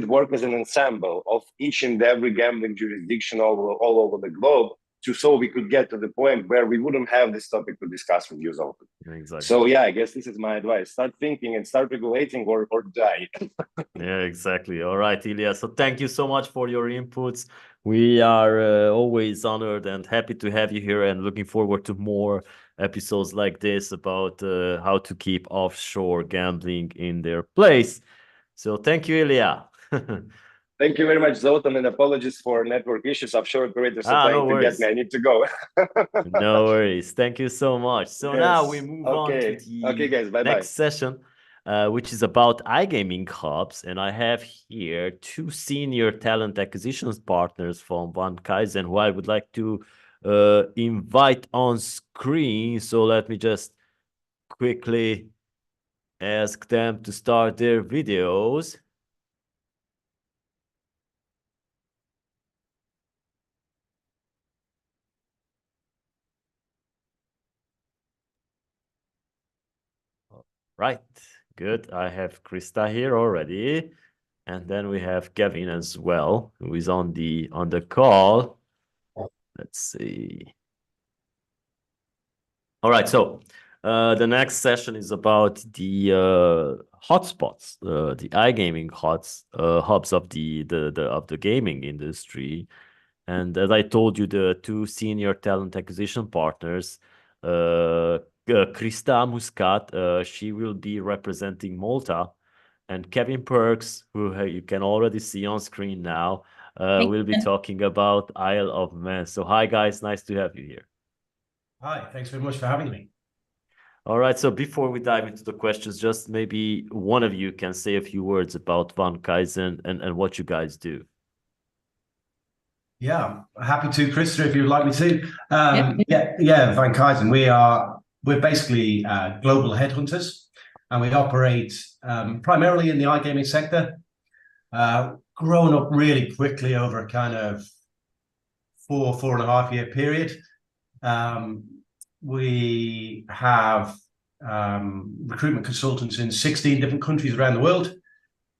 work as an ensemble of each and every gambling jurisdiction all over the globe, so we could get to the point where we wouldn't have this topic to discuss with you often. Exactly. So yeah, I guess this is my advice. Start thinking and start regulating or die. Yeah, exactly. All right, Ilya. So thank you so much for your inputs. We are always honored and happy to have you here, and looking forward to more episodes like this about how to keep offshore gambling in their place. So thank you, Ilya. Thank you very much, Zoltan, and apologies for network issues. Offshore operators are trying to get me. I need to go. No worries. Thank you so much. So now we move on to the guys, next session, which is about iGaming hubs. And I have here two senior talent acquisitions partners from Van Kaizen, who I would like to invite on screen. So let me just quickly ask them to start their videos. Right, good. I have Krista here already, and then we have Kevin as well, who is on the call. Let's see. All right, so the next session is about the hotspots, the iGaming hubs of the gaming industry. And as I told you, the two senior talent acquisition partners, Krista Muscat, she will be representing Malta, and Kevin Perks, who you can already see on screen now, will be talking about Isle of Man. So hi guys, nice to have you here. Hi, thanks very much for having me. All right, so before we dive into the questions, just maybe one of you can say a few words about Van Kaizen and what you guys do. Yeah, happy to, Krista, if you'd like me to. Yeah. Van Kuyten. We're basically global headhunters, and we operate primarily in the iGaming sector. Grown up really quickly over a kind of 4.5 year period. We have recruitment consultants in 16 different countries around the world,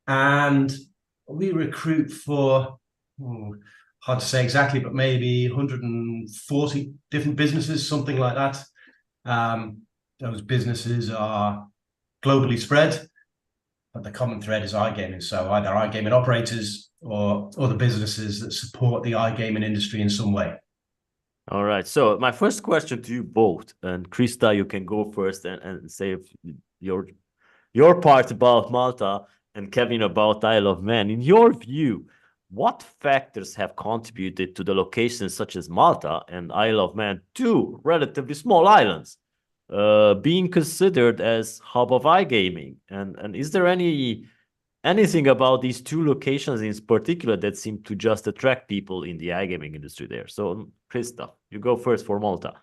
and we recruit for hard to say exactly, but maybe 140 different businesses, something like that. Those businesses are globally spread, but the common thread is iGaming. So either iGaming operators or other businesses that support the iGaming industry in some way. All right. So my first question to you both, and Krista, you can go first and say your part about Malta, and Kevin about Isle of Man. In your view, what factors have contributed to the locations such as Malta and Isle of Man, two relatively small islands, being considered as hub of iGaming? And is there anything about these two locations in particular that seem to just attract people in the iGaming industry there? So, Krista, you go first for Malta.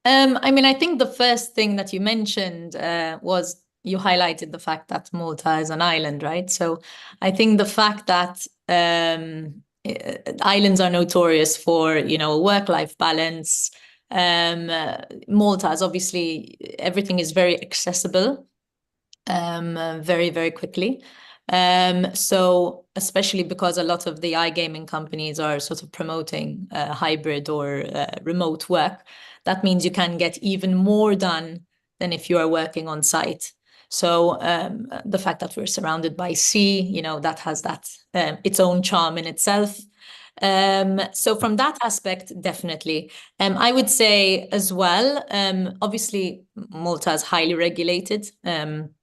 I mean, I think the first thing that you mentioned was you highlighted the fact that Malta is an island, right? So I think the fact that islands are notorious for, work-life balance. Malta is obviously, everything is very accessible, very, very quickly. So especially because a lot of the iGaming companies are sort of promoting hybrid or remote work, that means you can get even more done than if you are working on site. So the fact that we're surrounded by sea, that has its own charm in itself. So from that aspect, definitely. I would say as well, obviously Malta is highly regulated. I'm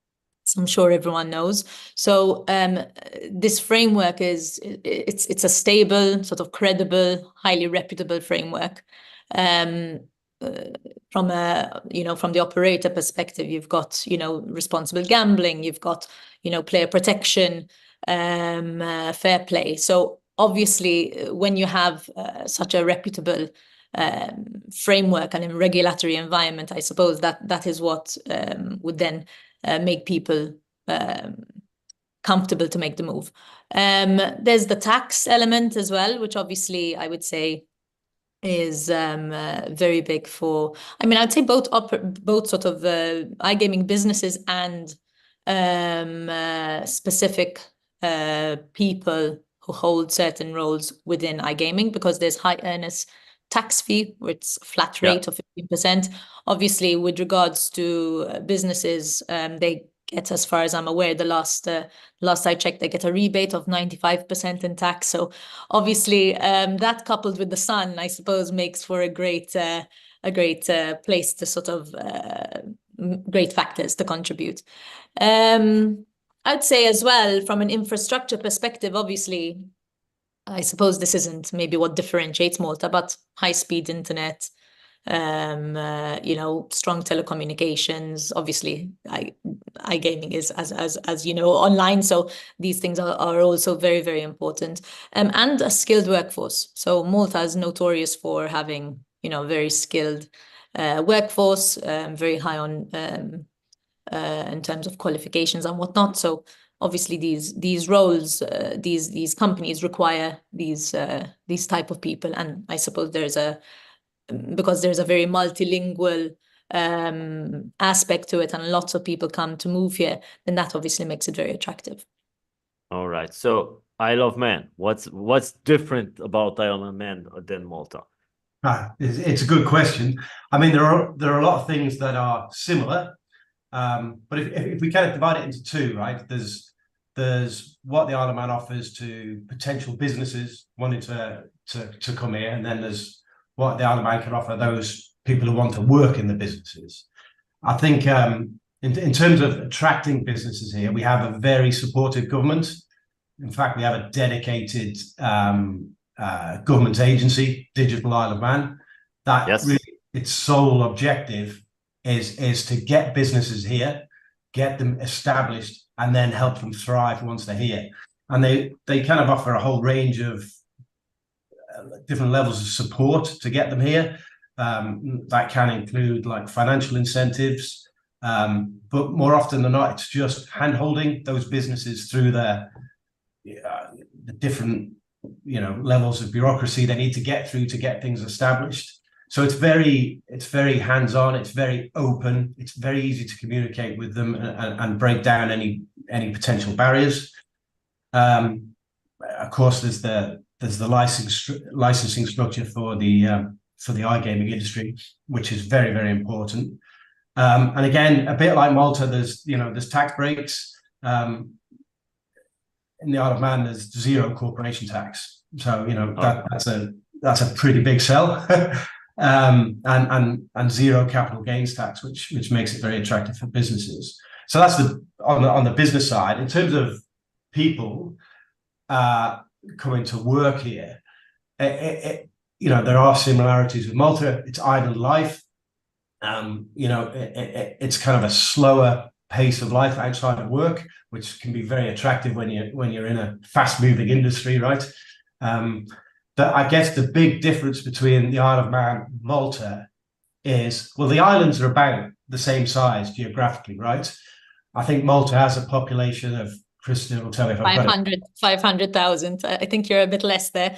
sure everyone knows. So this framework it's a stable, sort of credible, highly reputable framework. From the operator perspective, you've got, responsible gambling, you've got, player protection, fair play. So obviously, when you have such a reputable framework and a regulatory environment, I suppose that is what would then make people comfortable to make the move. There's the tax element as well, which obviously I would say is very big for, I'd say both sort of iGaming businesses and specific people who hold certain roles within iGaming, because there's high earners tax fee, which is a flat rate of 15%. Obviously, with regards to businesses, they get, as far as I'm aware, the last I checked, they get a rebate of 95% in tax. So obviously, that coupled with the sun, I suppose, makes for a great place to sort of great factors to contribute. I'd say as well, from an infrastructure perspective, obviously, I suppose this isn't maybe what differentiates Malta, but high-speed internet, strong telecommunications. Obviously, iGaming is, as you know, online. So these things are also very, very important. And a skilled workforce. So Malta is notorious for having, very skilled workforce, very high on in terms of qualifications and whatnot. So obviously these roles, these companies require these type of people. And I suppose because there's a very multilingual aspect to it, and lots of people come to move here, then that obviously makes it very attractive. All right. So Isle of Man, what's different about Isle of Man than Malta? It's a good question. There are a lot of things that are similar, but if we kind of divide it into two, right? There's what the Isle of Man offers to potential businesses wanting to come here, and then there's what the Isle of Man can offer those people who want to work in the businesses. I think in terms of attracting businesses here, we have a very supportive government. In fact, we have a dedicated government agency, Digital Isle of Man, that really its sole objective is to get businesses here, get them established, and then help them thrive once they're here. And they kind of offer a whole range of different levels of support to get them here. That can include like financial incentives, but more often than not, it's just hand-holding those businesses through the different levels of bureaucracy they need to get through to get things established. So it's very hands-on, it's very open, it's very easy to communicate with them and break down any potential barriers. Of course, there's the licensing structure for the iGaming industry, which is very, very important. And again, a bit like Malta, there's tax breaks. In the Isle of Man, there's zero corporation tax, so that's a pretty big sell, and zero capital gains tax, which makes it very attractive for businesses. So that's on the business side. In terms of people coming to work here, there are similarities with Malta. It's island life. It's kind of a slower pace of life outside of work, which can be very attractive when you're in a fast-moving industry, right? But I guess the big difference between the Isle of Man and Malta is, well, the islands are about the same size geographically, right? I think Malta has a population of, Kristen will tell me if I've got it. 500,000. I think you're a bit less there.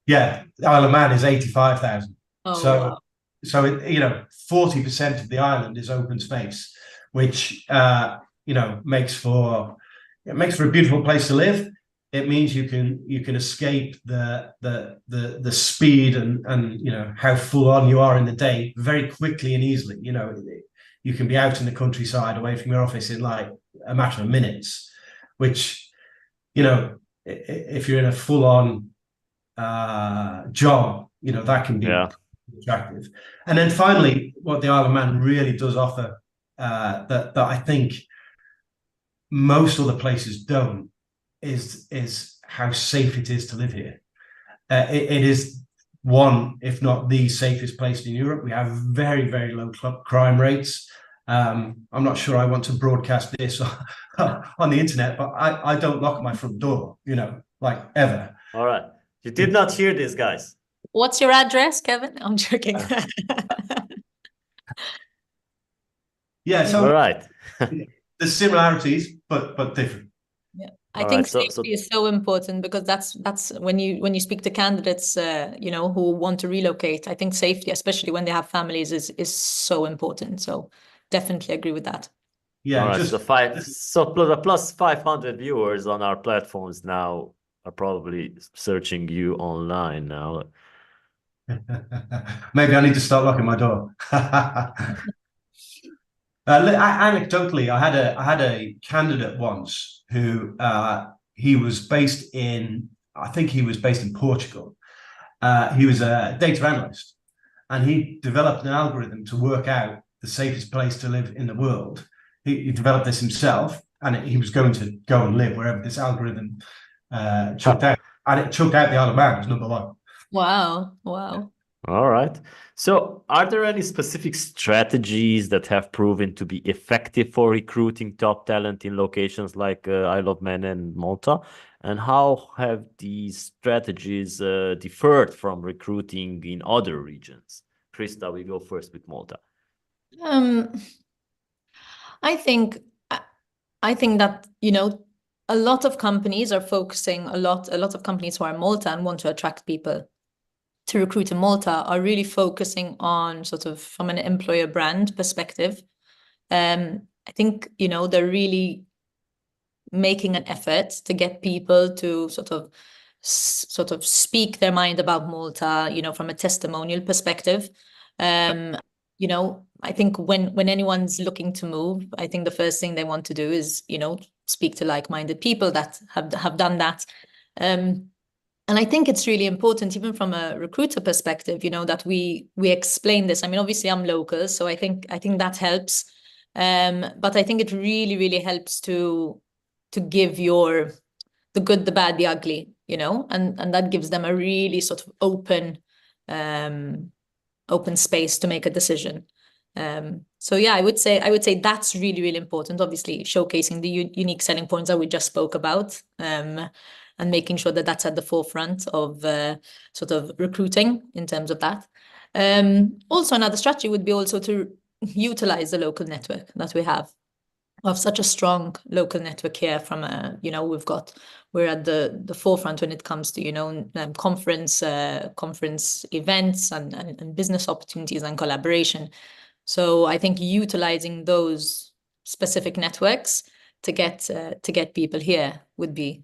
Yeah, the Isle of Man is 85,000. Oh, So, wow. so 40% of the island is open space, which makes for a beautiful place to live. It means you can escape the speed and how full on you are in the day very quickly and easily. You can be out in the countryside away from your office in like a matter of minutes, which if you're in a full on job, that can be attractive. And then finally, what the Isle of Man really does offer that I think most other places don't is how safe it is to live here. It is one, if not the safest place in Europe. We have very, very low crime rates. I'm not sure I want to broadcast this on the internet, but I don't lock my front door, like ever. All right. You did not hear this, guys. What's your address, Kevin? I'm joking. Yeah, so all right. There's similarities, but different. Yeah, I think safety is so important, because that's when you speak to candidates, who want to relocate. I think safety, especially when they have families, is so important. So definitely agree with that. Yeah, all right, the plus 500 viewers on our platforms now are probably searching you online now. Maybe I need to start locking my door. Anecdotally, I had a candidate once who he was based in Portugal. He was a data analyst, and he developed an algorithm to work out the safest place to live in the world. He developed this himself, and he was going to go and live wherever this algorithm chucked out, and it chucked out the Isle of Man as number one. Wow. All right. So are there any specific strategies that have proven to be effective for recruiting top talent in locations like Isle of Man and Malta? And how have these strategies differed from recruiting in other regions? Krista, we go first with Malta. I think that, a lot of companies are focusing a lot of companies who are in Malta and want to attract people to recruit in Malta are really focusing on sort of from an employer brand perspective. I think, they're really making an effort to get people to sort of speak their mind about Malta, from a testimonial perspective. I think when anyone's looking to move, I think the first thing they want to do is, speak to like-minded people that have done that. And I think it's really important, even from a recruiter perspective, that we explain this. I mean, obviously I'm local, so I think that helps. But I think it really, really helps to give the good, the bad, the ugly, and that gives them a really sort of open space to make a decision. So yeah, I would say that's really, really important. Obviously, showcasing the unique selling points that we just spoke about. and making sure that that's at the forefront of sort of recruiting in terms of that. Also, another strategy would be also to utilize the local network that we have. We have such a strong local network here from we're at the forefront when it comes to conference events and business opportunities and collaboration. So I think utilizing those specific networks to get people here would be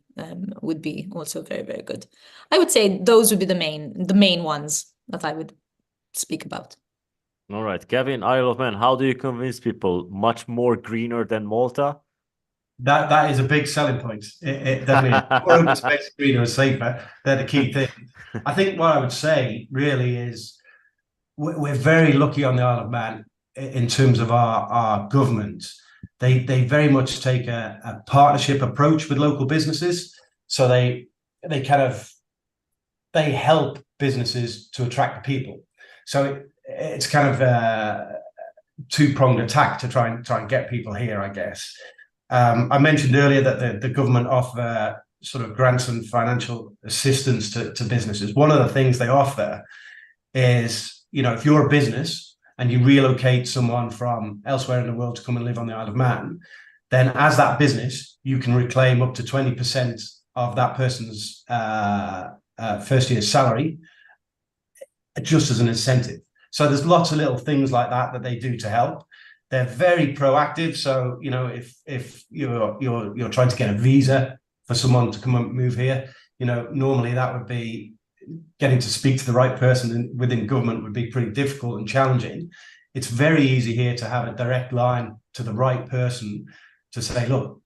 also very, very good. I would say those would be the main ones that I would speak about. All right, Kevin, Isle of Man, how do you convince people? Much more greener than Malta? That is a big selling point. It definitely is. More open space, greener and safer. They're the key things. I think what I would say really is we're very lucky on the Isle of Man in terms of our government. They very much take a partnership approach with local businesses. So they help businesses to attract the people. So it's kind of a two-pronged attack to try and get people here, I guess. I mentioned earlier that the government offer sort of grants and financial assistance to businesses. One of the things they offer is, if you're a business and you relocate someone from elsewhere in the world to come and live on the Isle of Man, then as that business, you can reclaim up to 20% of that person's first year's salary just as an incentive. So there's lots of little things like that they do to help. They're very proactive. So, if you're trying to get a visa for someone to come and move here, normally that would be getting to speak to the right person within government would be pretty difficult and challenging. It's very easy here to have a direct line to the right person to say, look,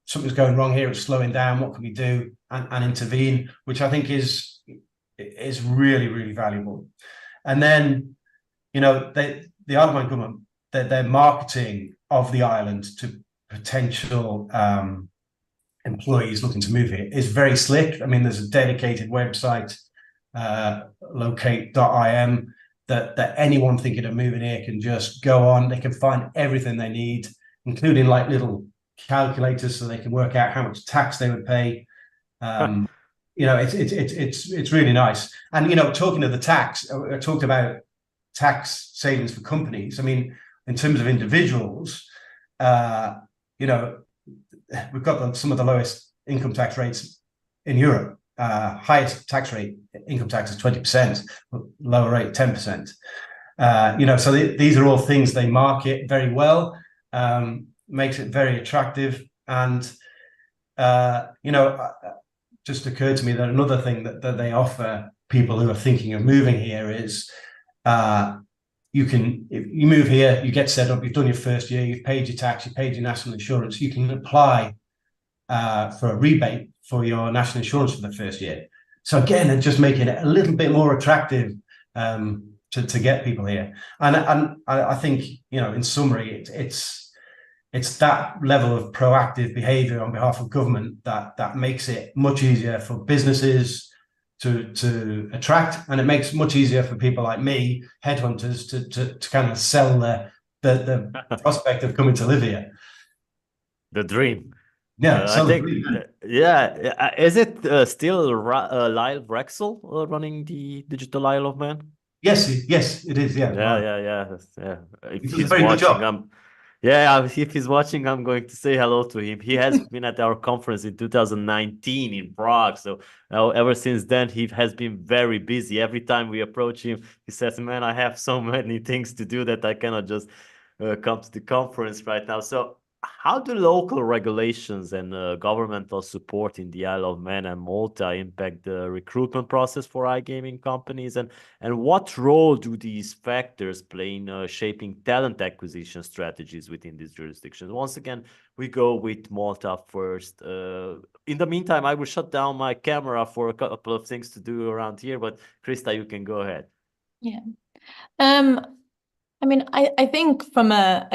something's going wrong here, it's slowing down, what can we do, and intervene, which I think is really, really valuable. And then, the Isle of Man government, their marketing of the island to potential employees looking to move here is very slick. I mean, there's a dedicated website, locate.im, that anyone thinking of moving here can just go on. They can find everything they need, including like little calculators so they can work out how much tax they would pay. It's really nice. And talking of the tax, I talked about tax savings for companies. I mean, in terms of individuals, we've got some of the lowest income tax rates in Europe. Highest tax rate, income tax is 20%, lower rate 10%. So these are all things they market very well, makes it very attractive. And just occurred to me that another thing that they offer people who are thinking of moving here is if you move here, you get set up, you've done your first year, you've paid your tax, you've paid your national insurance, you can apply for a rebate for your national insurance for the first year. So again, it's just making it a little bit more attractive to get people here. And I think, in summary, it's that level of proactive behavior on behalf of government that makes it much easier for businesses to attract, and it makes it much easier for people like me, headhunters, to kind of sell the prospect of coming to live here. The dream. Yeah, I think. Yeah, is it still Lyle Rexel running the Digital Isle of Man? Yes, it is. Yeah. Yeah. If He does a he's very good watching, job. if he's watching, I'm going to say hello to him. He has been at our conference in 2019 in Prague. So ever since then, he has been very busy. Every time we approach him, he says, "Man, I have so many things to do that I cannot just come to the conference right now." So how do local regulations and governmental support in the Isle of Man and Malta impact the recruitment process for iGaming companies? And what role do these factors play in shaping talent acquisition strategies within these jurisdictions? Once again, we go with Malta first. In the meantime, I will shut down my camera for a couple of things to do around here, but Krista, you can go ahead. Yeah. I mean, I think I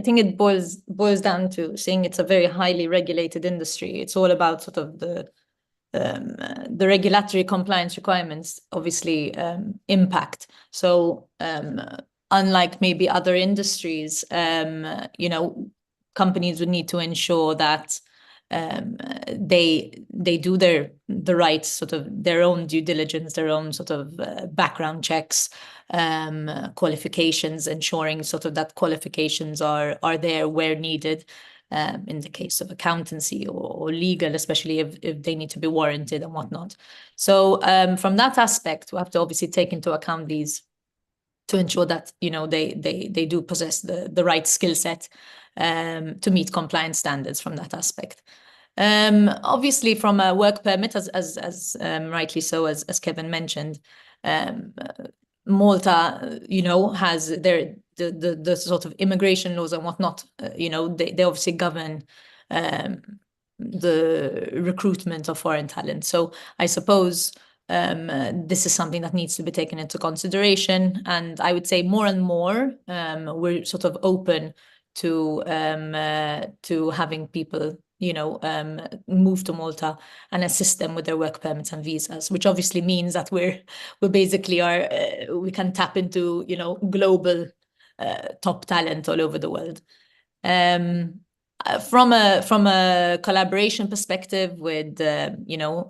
think it boils down to saying it's a very highly regulated industry. It's all about sort of the regulatory compliance requirements, obviously, impact. So unlike maybe other industries, companies would need to ensure that they do the right sort of their own due diligence, their own sort of background checks, qualifications, ensuring sort of that qualifications are there where needed. In the case of accountancy or legal, especially if they need to be warranted and whatnot. So from that aspect, we have to obviously take into account these to ensure that, you know, they do possess the right skill set to meet compliance standards from that aspect. Obviously, from a work permit, as rightly so, as Kevin mentioned, Malta, you know, has the sort of immigration laws and whatnot. You know, they obviously govern the recruitment of foreign talent. So I suppose this is something that needs to be taken into consideration. And I would say more and more we're sort of open to having people, you know, move to Malta and assist them with their work permits and visas, which obviously means that we basically are we can tap into, you know, global top talent all over the world. From a collaboration perspective with you know,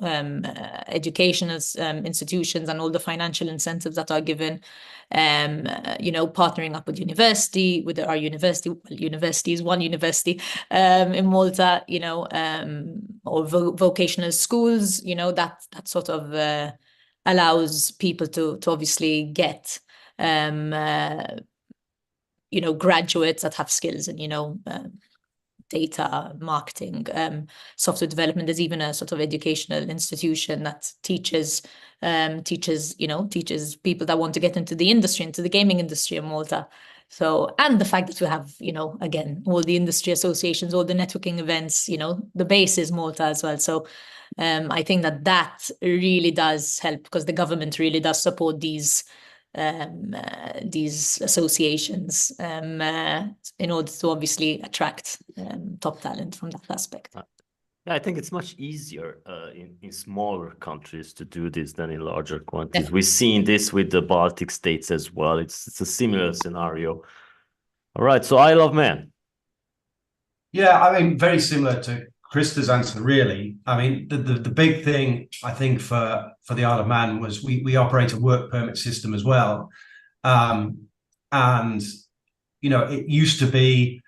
educational institutions and all the financial incentives that are given, you know, partnering up with university, with our university, one university in Malta, you know, or vocational schools, you know, that sort of allows people to obviously get you know, graduates that have skills and, you know, data marketing, software development. There's even a sort of educational institution that teaches people that want to get into the industry, into the gaming industry in Malta. So, and the fact that we have, you know, again, all the industry associations, all the networking events, you know, the base is Malta as well. So I think that really does help, because the government really does support these associations in order to obviously attract top talent from that aspect. Yeah, I think it's much easier in smaller countries to do this than in larger quantities. We've seen this with the Baltic states as well. It's a similar scenario. All right, so Isle of Man. Yeah, I mean, very similar to Krista's answer, really. I mean, the big thing, I think, for the Isle of Man was we operate a work permit system as well. And, you know, it used to be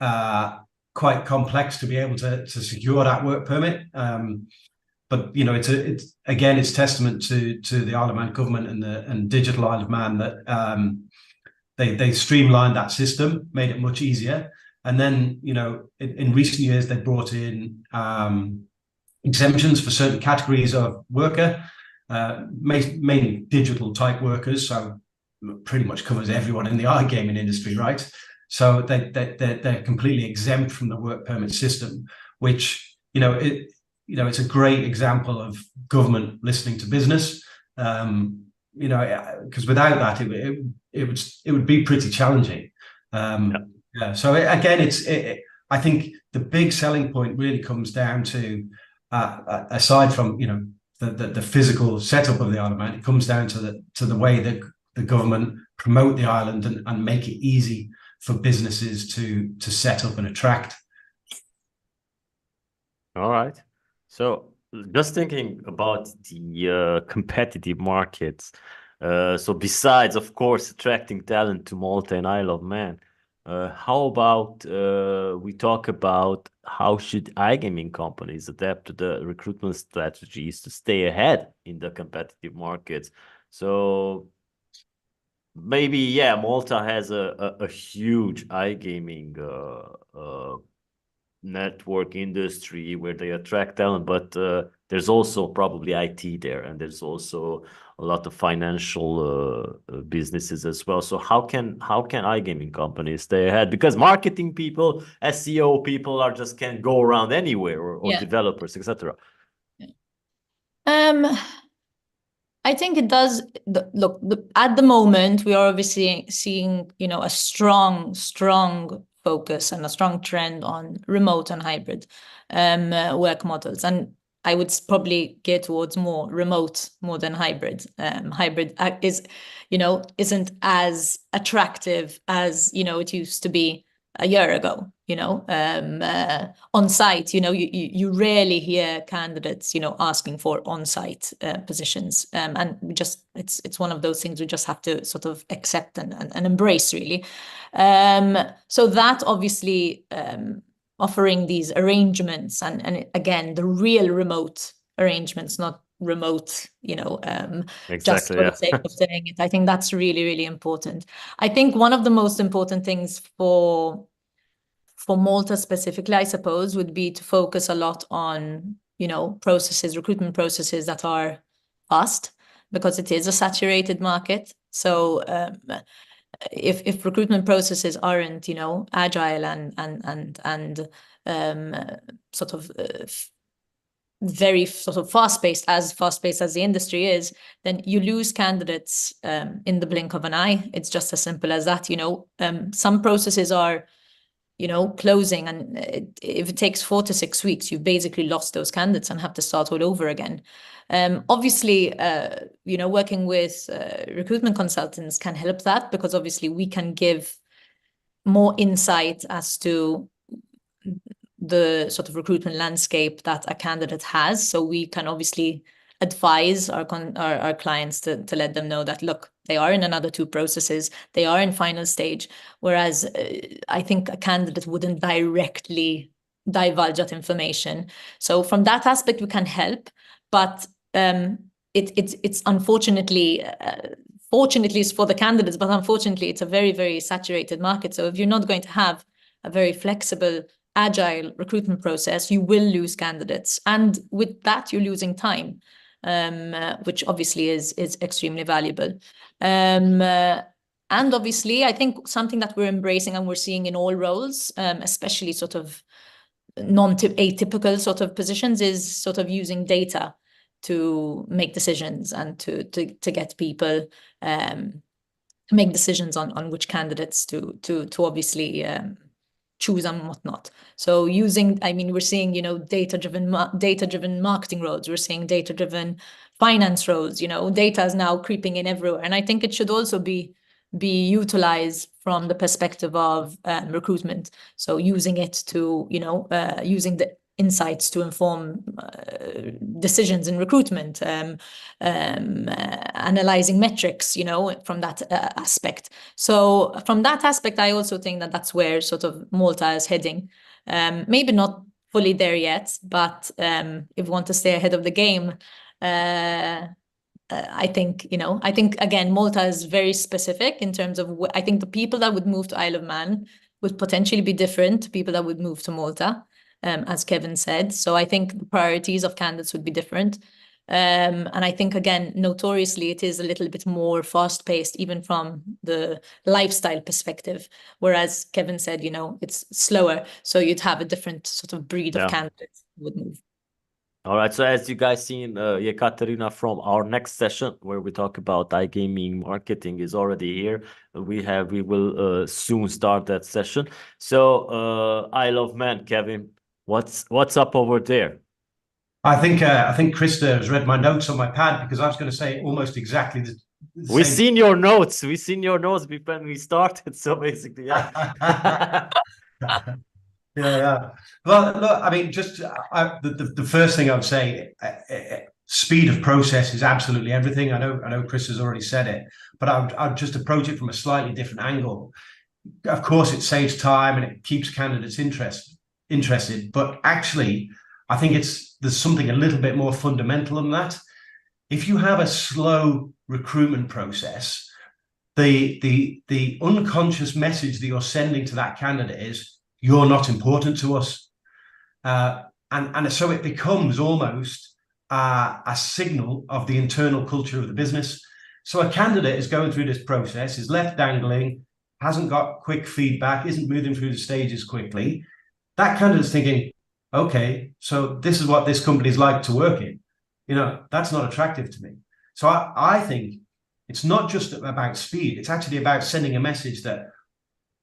quite complex to be able to secure that work permit. But, you know, it's testament to the Isle of Man government and Digital Isle of Man that they streamlined that system, made it much easier. And then, you know, in recent years, they brought in exemptions for certain categories of worker, mainly digital type workers. So pretty much covers everyone in the iGaming industry, right? So they're completely exempt from the work permit system, which, you know, it's a great example of government listening to business. You know, because without that, it would be pretty challenging. Yeah. So again, I think the big selling point really comes down to, aside from, you know, the physical setup of the Isle of Man, it comes down to the way that the government promote the island and make it easy for businesses to set up and attract. All right. So just thinking about the competitive markets. So besides, of course, attracting talent to Malta and Isle of Man, how about we talk about how should iGaming companies adapt to the recruitment strategies to stay ahead in the competitive markets? So maybe, yeah, Malta has a huge iGaming network industry where they attract talent, but there's also probably IT there, and there's also a lot of financial businesses as well. So how can iGaming companies stay ahead? Because marketing people, SEO people just can't go around anywhere, or developers, etc. I think it does. Look, at the moment, we are obviously seeing, you know, a strong focus and a strong trend on remote and hybrid work models. And I would probably gear towards more remote more than hybrid. Hybrid is, you know, isn't as attractive as, you know, it used to be a year ago, on site, you rarely hear candidates, asking for on-site positions. And it's one of those things we just have to sort of accept and embrace, really. So that obviously offering these arrangements and again, the real remote arrangements, not remote, just Exactly, for yeah. the sake of saying it. I think that's really, really important. I think one of the most important things for Malta specifically, I suppose, would be to focus a lot on, processes, recruitment processes that are fast, because it is a saturated market. So if recruitment processes aren't, agile and sort of very sort of fast-paced as the industry is, then you lose candidates in the blink of an eye. It's just as simple as that. Some processes are, closing, and if it takes 4 to 6 weeks, you've basically lost those candidates and have to start all over again. Obviously, working with recruitment consultants can help that, because obviously we can give more insight as to the sort of recruitment landscape that a candidate has. So we can obviously advise our clients to let them know that, look, they are in another 2 processes, they are in final stage, whereas I think a candidate wouldn't directly divulge that information. So from that aspect, we can help, but it's unfortunately, fortunately it's for the candidates, but unfortunately it's a very, very saturated market. So if you're not going to have a very flexible, agile recruitment process, you will lose candidates. And with that, you're losing time, which obviously is extremely valuable. And obviously, I think something that we're embracing and we're seeing in all roles, especially sort of atypical sort of positions, is sort of using data to make decisions and to get people make decisions on which candidates to obviously choose and whatnot. So we're seeing, data-driven marketing roles. We're seeing data-driven finance roles. Data is now creeping in everywhere. And I think it should also be utilized from the perspective of recruitment. So using it to, using the insights to inform decisions in recruitment, analyzing metrics, from that aspect. So from that aspect, I also think that that's where sort of Malta is heading. Maybe not fully there yet, but if we want to stay ahead of the game, I think, again, Malta is very specific in terms of, I think the people that would move to Isle of Man would potentially be different to people that would move to Malta, as Kevin said. So I think the priorities of candidates would be different. And I think, again, notoriously, it is a little bit more fast-paced, even from the lifestyle perspective. Whereas Kevin said, it's slower. So you'd have a different sort of breed of candidates who would move. All right, so as you guys seen, Yekaterina from our next session where we talk about iGaming marketing is already here. We will soon start that session. So Isle of Man, Kevin, what's up over there? I think Krista has read my notes on my pad, because I was going to say almost exactly the We've seen your notes. We've seen your notes before we started. So basically, yeah. Yeah. Well, look, I mean, just the first thing I would say, speed of process is absolutely everything. I know Chris has already said it, but I'd just approach it from a slightly different angle. Of course, it saves time and it keeps candidates interested, but actually, I think there's something a little bit more fundamental than that. If you have a slow recruitment process, the unconscious message that you're sending to that candidate is, you're not important to us. And so it becomes almost a signal of the internal culture of the business. So a candidate is going through this process, is left dangling, hasn't got quick feedback, isn't moving through the stages quickly. That candidate's thinking, okay, so this is what this company's like to work in. That's not attractive to me. So I think it's not just about speed. It's actually about sending a message that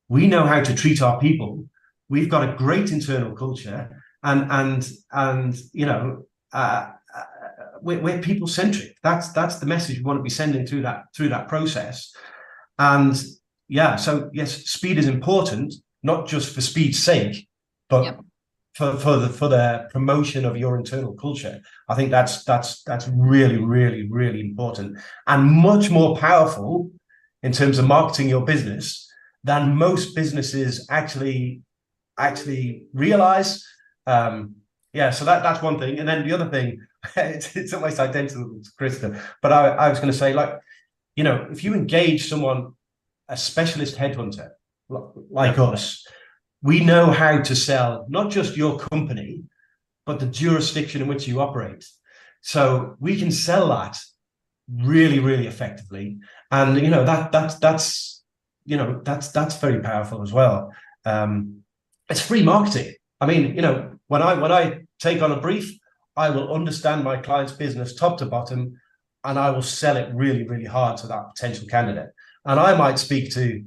we know how to treat our people. We've got a great internal culture, and we're people centric. That's the message we want to be sending through that process. And yeah, so yes, speed is important, not just for speed's sake, but Yep. for the promotion of your internal culture. I think that's really, really, really important, and much more powerful in terms of marketing your business than most businesses actually realize. Yeah, so that's one thing. And then the other thing, it's almost identical to Krista, but I was going to say, like, you know, if you engage someone, a specialist headhunter like us, we know how to sell not just your company, but the jurisdiction in which you operate. So we can sell that really, really effectively. And, you know, that's very powerful as well. It's free marketing. I mean, you know, when I take on a brief, I will understand my client's business top to bottom, and I will sell it really, really hard to that potential candidate. And I might speak to,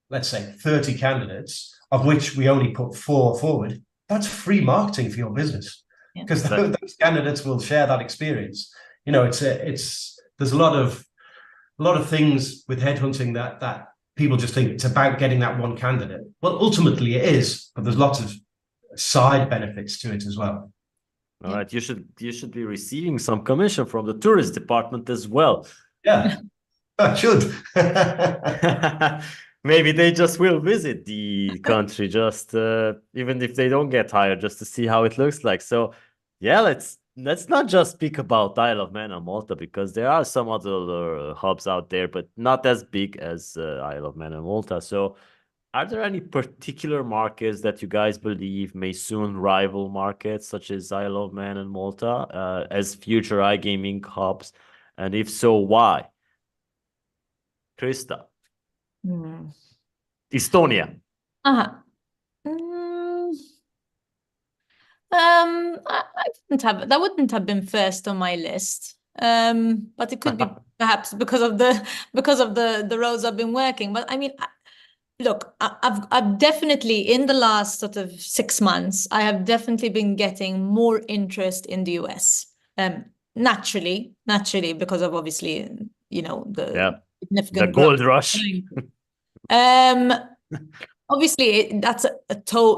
let's say, 30 candidates, of which we only put 4 forward. That's free marketing for your business, because those candidates will share that experience. You know, there's a lot of things with headhunting that people just think it's about getting that one candidate. Well, ultimately it is, but there's lots of side benefits to it as well. All right, you should be receiving some commission from the tourist department as well. Yeah, I should. Maybe they just will visit the country, just even if they don't get hired, just to see how it looks like. So yeah, let's not just speak about Isle of Man and Malta, because there are some other hubs out there, but not as big as Isle of Man and Malta. So are there any particular markets that you guys believe may soon rival markets such as Isle of Man and Malta as future iGaming hubs? And if so, why? Krista. Estonia. Uh-huh. That wouldn't have been first on my list. But it could be perhaps because of the roles I've been working. But I mean, look, I've definitely, in the last sort of 6 months, I have definitely been getting more interest in the US. Naturally, because of, obviously, you know, the significant gold rush. Obviously, that's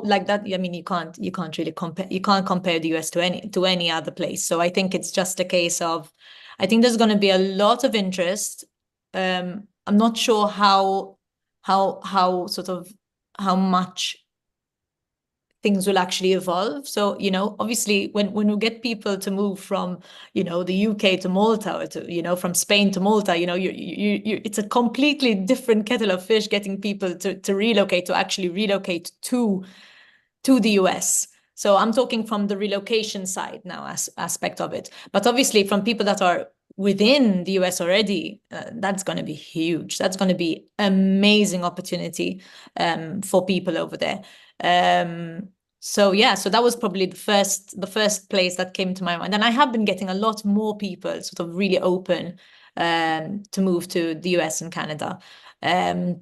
like that. I mean, you can't really compare the US to any other place. So I think it's just a case of, I think there's going to be a lot of interest. I'm not sure how much things will actually evolve. So, you know, obviously when we get people to move from, you know, the UK to Malta, or to, you know, from Spain to Malta, you know, it's a completely different kettle of fish getting people to actually relocate to the US. So I'm talking from the relocation side now, aspect of it. But obviously from people that are within the US already, that's going to be huge. That's going to be amazing opportunity for people over there. So yeah, so that was probably the first place that came to my mind. And I have been getting a lot more people sort of really open to move to the US and Canada. I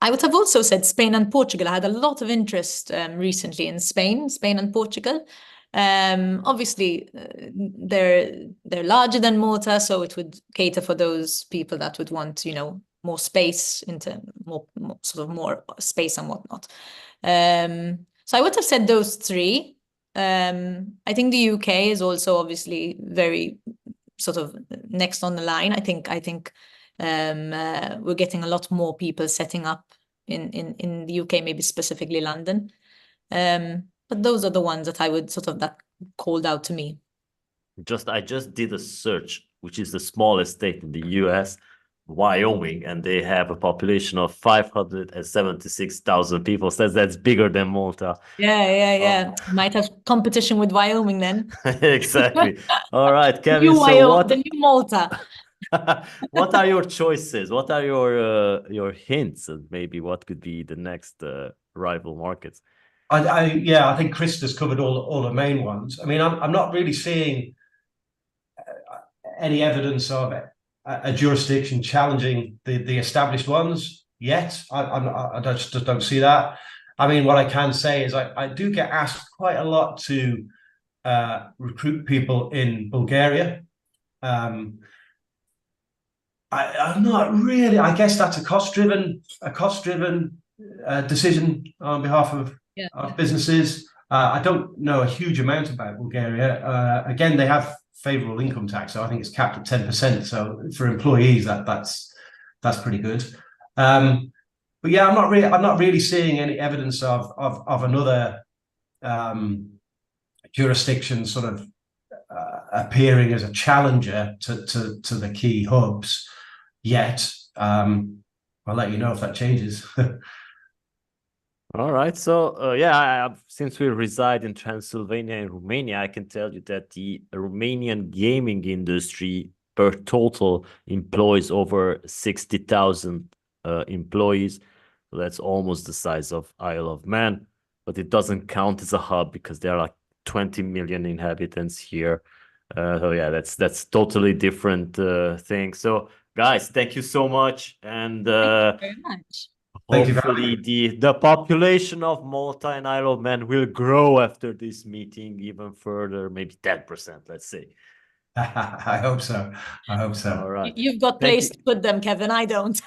would have also said Spain and Portugal. I had a lot of interest recently in Spain and Portugal. Obviously, they're larger than Malta, so it would cater for those people that would want, you know, more space, into more space and whatnot. So I would have said those 3. I think the UK is also obviously very sort of next on the line. I think we're getting a lot more people setting up in the UK, maybe specifically London. But those are the ones that I would that called out to me. I just did a search, which is the smallest state in the US, Wyoming, and they have a population of 576,000 people. So that's bigger than Malta. Yeah. Might have competition with Wyoming then. Exactly. All right, Kevin. The new Malta. What are your choices? What are your hints, and maybe what could be the next rival markets? I think Krista's covered all the main ones. I mean, I'm not really seeing any evidence of a jurisdiction challenging the established ones yet. I just don't see that. I mean, what I can say is I do get asked quite a lot to recruit people in Bulgaria. I'm not really. I guess that's a cost-driven decision on behalf of Yeah. businesses. I don't know a huge amount about Bulgaria. Again, they have favourable income tax, so I think it's capped at 10%. So for employees, that's pretty good. But yeah, I'm not really seeing any evidence of another jurisdiction sort of appearing as a challenger to the key hubs yet. I'll let you know if that changes. All right. So, yeah, since we reside in Transylvania and Romania, I can tell you that the Romanian gaming industry per total employs over 60,000 employees. That's almost the size of Isle of Man, but it doesn't count as a hub because there are like 20 million inhabitants here. So yeah, that's totally different thing. So guys, thank you so much. And Very much. Thank you very hopefully the population of Malta and Isle of Man will grow after this meeting even further, maybe 10%, let's say. I hope so. I hope so. All right. You've got Thank place to put them, Kevin. I don't.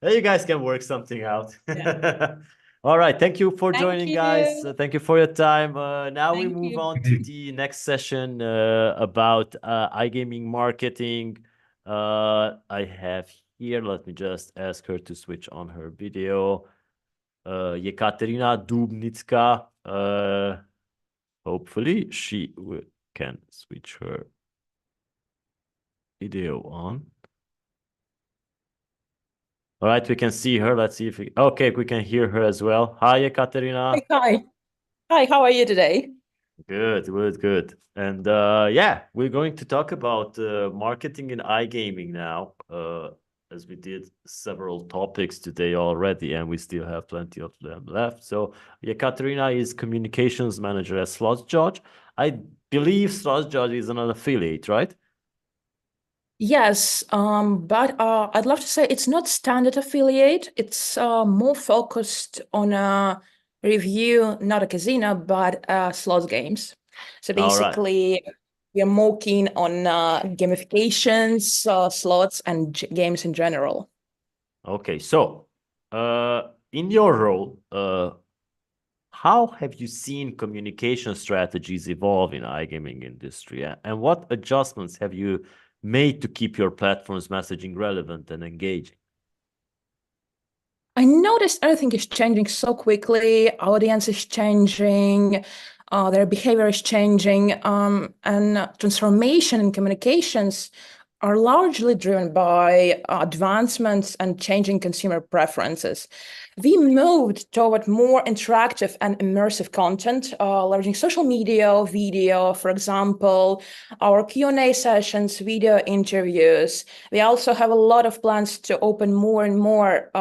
You guys can work something out. Yeah. All right. Thank you for Thank joining, guys. you. Thank you for your time. Now we Thank move you. on to the next session about iGaming marketing. I have here, let me just ask her to switch on her video. Yekaterina Dubnitska. Hopefully she can switch her video on. All right, we can see her. Let's see if we... Okay, we can hear her as well. Hi, Ekaterina. Hi. Hi, how are you today? Good, good, good. And yeah, we're going to talk about marketing in iGaming now, as we did several topics today already, and we still have plenty of them left. So Ekaterina is communications manager at Slots Judge. I believe Slots Judge is an affiliate, right? Yes, but I'd love to say it's not standard affiliate. It's more focused on a review, not a casino, but slots games. So All right. basically, we are more keen on gamifications, slots, and games in general. Okay, so in your role, how have you seen communication strategies evolve in iGaming industry, and what adjustments have you made to keep your platform's messaging relevant and engaging? I noticed everything is changing so quickly. Audience is changing, their behavior is changing, and transformation in communications are largely driven by advancements and changing consumer preferences. We moved toward more interactive and immersive content, leveraging social media, video, for example, our Q&A sessions, video interviews. We also have a lot of plans to open more and more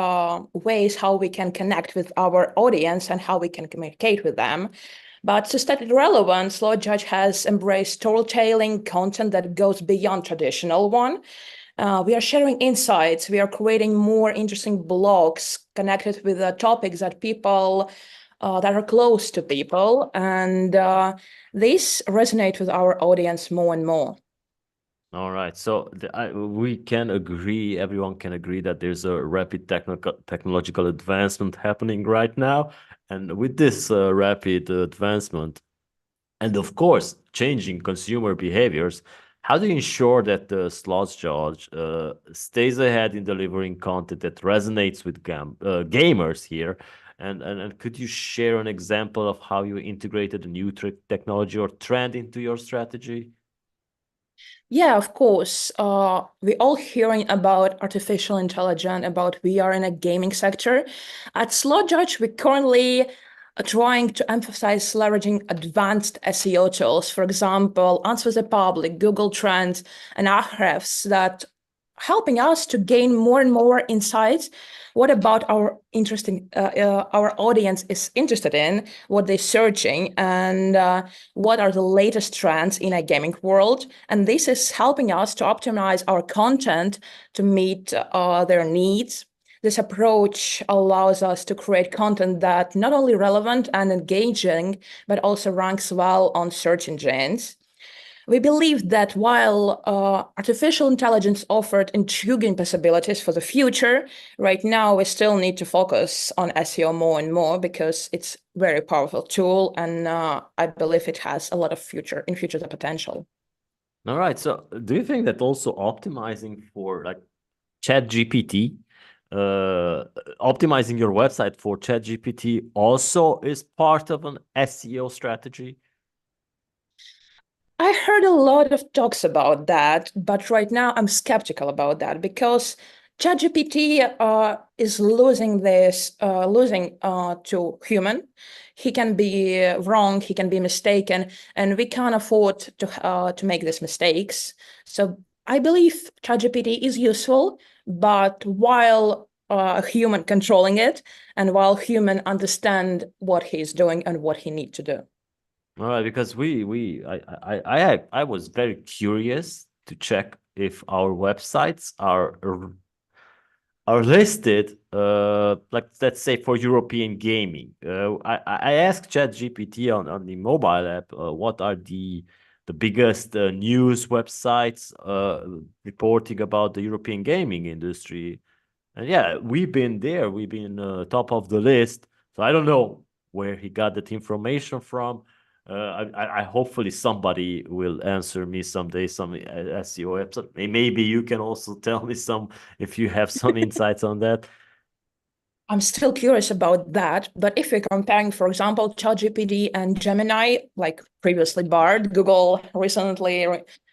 ways how we can connect with our audience and how we can communicate with them. But to stay relevant, Slow Judge has embraced storytelling content that goes beyond traditional one. We are sharing insights. We are creating more interesting blogs connected with the topics that people that are close to people, and this resonates with our audience more and more. All right, so we can agree, everyone can agree that there's a rapid technological advancement happening right now. And with this rapid advancement, and of course, changing consumer behaviors, how do you ensure that the Slots Judge stays ahead in delivering content that resonates with gamers here? And could you share an example of how you integrated a new technology or trend into your strategy? Yeah, of course. We're all hearing about artificial intelligence, about we are in a gaming sector. At Slot Judge, we currently are trying to emphasize leveraging advanced SEO tools, for example, Answer the Public, Google Trends, and Ahrefs that helping us to gain more and more insights. What about our audience is interested in, what they're searching, and what are the latest trends in a gaming world. And this is helping us to optimize our content to meet their needs. This approach allows us to create content that not only relevant and engaging, but also ranks well on search engines. We believe that while artificial intelligence offered intriguing possibilities for the future, right now we still need to focus on SEO more and more because it's a very powerful tool, and I believe it has a lot of future potential. All right. So do you think that also optimizing for like ChatGPT, optimizing your website for ChatGPT also is part of an SEO strategy? I heard a lot of talks about that, but right now I'm skeptical about that because ChatGPT is losing to human. He can be wrong, he can be mistaken, and we can't afford to make these mistakes. So I believe ChatGPT is useful, but while a human controlling it, and while human understand what he's doing and what he need to do. All right, because I was very curious to check if our websites are listed, like let's say for European gaming. I asked ChatGPT on the mobile app, what are the biggest news websites reporting about the European gaming industry, and yeah, we've been there. We've been top of the list. So I don't know where he got that information from. I hopefully somebody will answer me someday, some SEO episode. Maybe you can also tell me some if you have some insights on that. I'm still curious about that, but if we're comparing, for example, ChatGPT and Gemini, like previously Bard, Google recently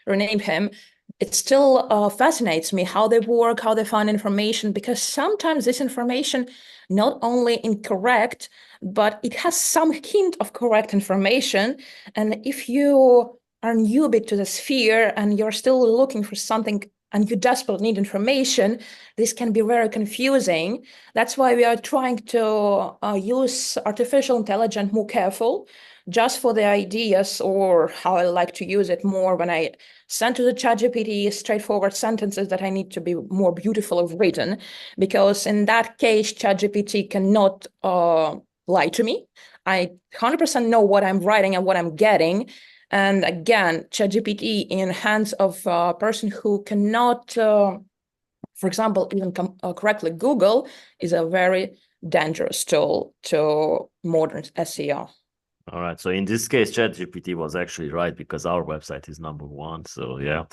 renamed him, it still fascinates me how they work, how they find information, because sometimes this information not only incorrect, but it has some hint of correct information. And if you are newbie to the sphere and you're still looking for something and you desperately need information, this can be very confusing. That's why we are trying to use artificial intelligence more careful, just for the ideas, or how I like to use it more when I send to the ChatGPT straightforward sentences that I need to be more beautiful of written, because in that case, ChatGPT cannot lie to me. I 100% know what I'm writing and what I'm getting. And again, ChatGPT in hands of a person who cannot, for example, even correctly Google, is a very dangerous tool to modern SEO. All right. So in this case, ChatGPT was actually right because our website is #1. So yeah.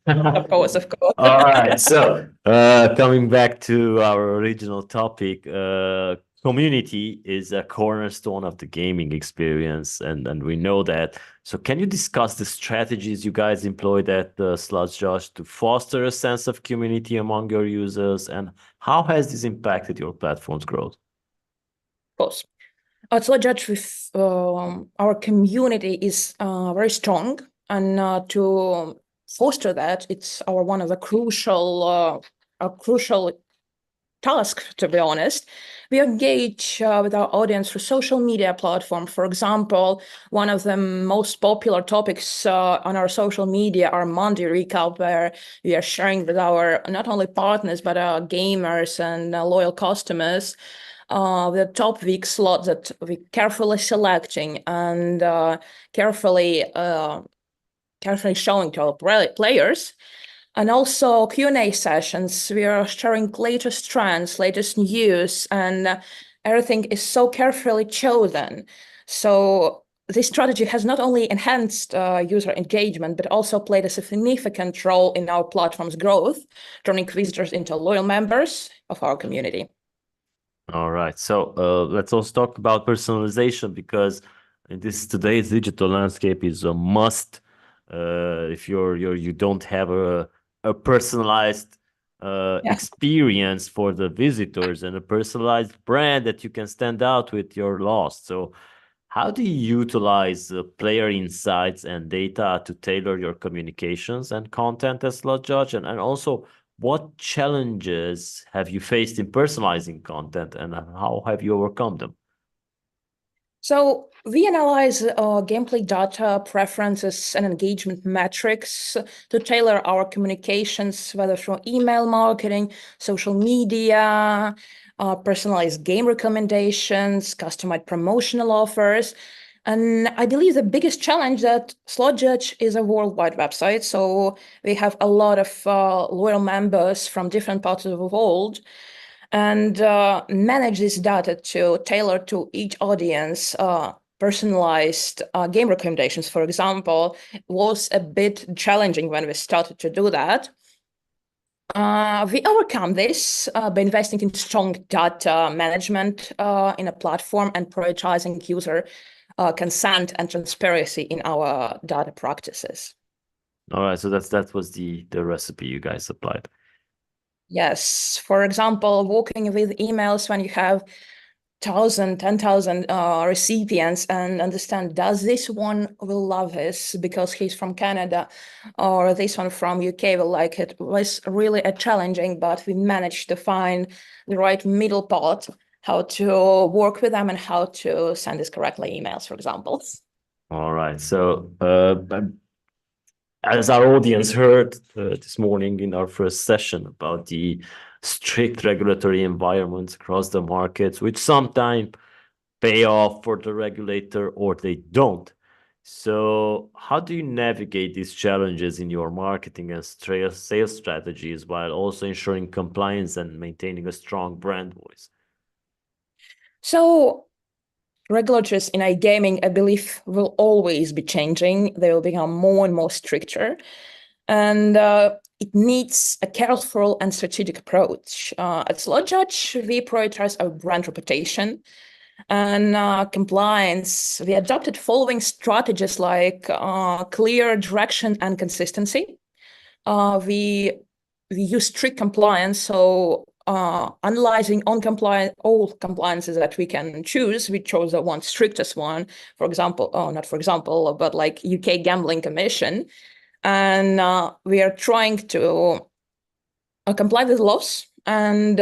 Of course, of course. All right. So coming back to our original topic, community is a cornerstone of the gaming experience, and we know that. So can you discuss the strategies you guys employed at Sludge Josh to foster a sense of community among your users, and how has this impacted your platform's growth? Of course. At Sludge Josh, our community is very strong, and to foster that, it's one of the crucial task, to be honest. We engage with our audience through social media platform. For example, one of the most popular topics on our social media are Monday Recap, where we are sharing with our not only partners, but our gamers and loyal customers the top week slots that we carefully selecting and carefully showing to our players. And also Q&A sessions. We are sharing latest trends, latest news, and everything is so carefully chosen. So this strategy has not only enhanced user engagement, but also played a significant role in our platform's growth, turning visitors into loyal members of our community. All right. So let's also talk about personalization, because in today's digital landscape is a must. If you don't have a personalized experience for the visitors and a personalized brand that you can stand out with, you're lost. So how do you utilize player insights and data to tailor your communications and content as Sludge Judge? And also, what challenges have you faced in personalizing content, and how have you overcome them? So we analyze gameplay data, preferences, and engagement metrics to tailor our communications, whether through email marketing, social media, personalized game recommendations, customized promotional offers. And I believe the biggest challenge that Slot Judge is a worldwide website. So we have a lot of loyal members from different parts of the world, and manage this data to tailor to each audience. Personalized game recommendations, for example, was a bit challenging when we started to do that. We overcome this by investing in strong data management in a platform and prioritizing user consent and transparency in our data practices. All right, so that was the recipe you guys applied. Yes, for example, working with emails when you have 10,000 recipients and understand, does this one will love this because he's from Canada, or this one from UK will like it, was really a challenging, but we managed to find the right middle part, how to work with them and how to send this correctly emails, for example. All right, so as our audience heard this morning in our first session about the strict regulatory environments across the markets, which sometimes pay off for the regulator or they don't. So how do you navigate these challenges in your marketing and sales strategies while also ensuring compliance and maintaining a strong brand voice? So regulators in iGaming, I believe, will always be changing. They will become more and more stricter. And it needs a careful and strategic approach. At Slot Judge, we prioritize our brand reputation and compliance. We adopted following strategies like clear direction and consistency. We use strict compliance, so analyzing all compliances that we can choose. We chose the one strictest one, for example, not for example, but like UK Gambling Commission. And we are trying to comply with laws and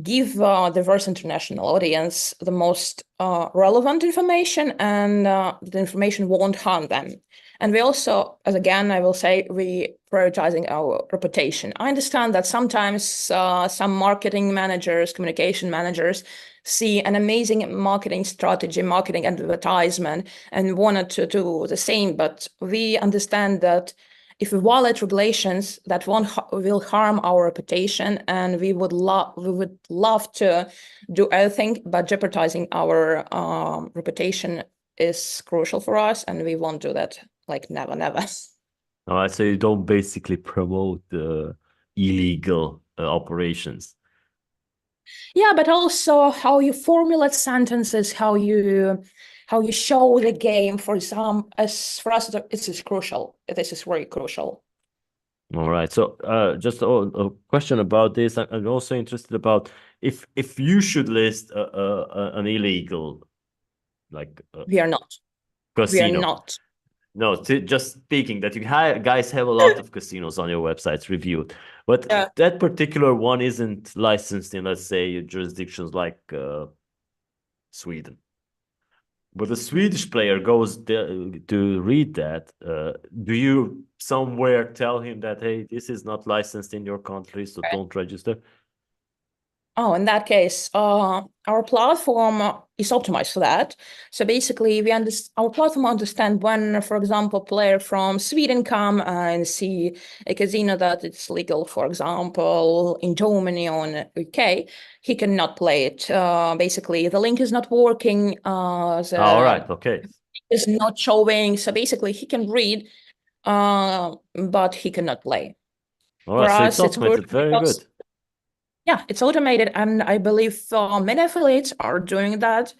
give diverse international audience the most relevant information, and the information won't harm them. And we also, as again, I will say, we prioritizing our reputation. I understand that sometimes some marketing managers, communication managers see an amazing marketing strategy, marketing advertisement, and wanted to do the same. But we understand that if we violate regulations, that will harm our reputation, and we would love to do everything, but jeopardizing our reputation is crucial for us, and we won't do that. Like never. All right, so you don't basically promote illegal operations. Yeah, but also how you formulate sentences, how you show the game. For example, as for us, this is crucial. This is very crucial. All right. So just a question about this. I'm also interested about if you should list an illegal, like We are not. casino. We are not. No, just speaking that you guys have a lot of casinos on your websites reviewed, but that particular one isn't licensed in, let's say, jurisdictions like Sweden. But a Swedish player goes to read that. Do you somewhere tell him that, hey, this is not licensed in your country, so don't register? Oh, in that case, our platform is optimized for that. So basically, our platform understands when, for example, a player from Sweden come and see a casino that it's legal, for example, in Germany or in UK, he cannot play it. Basically, the link is not working. All right, okay. It's not showing. So basically, he can read, but he cannot play. All right, so it's automated. Very good. Yeah, it's automated, and I believe many affiliates are doing that.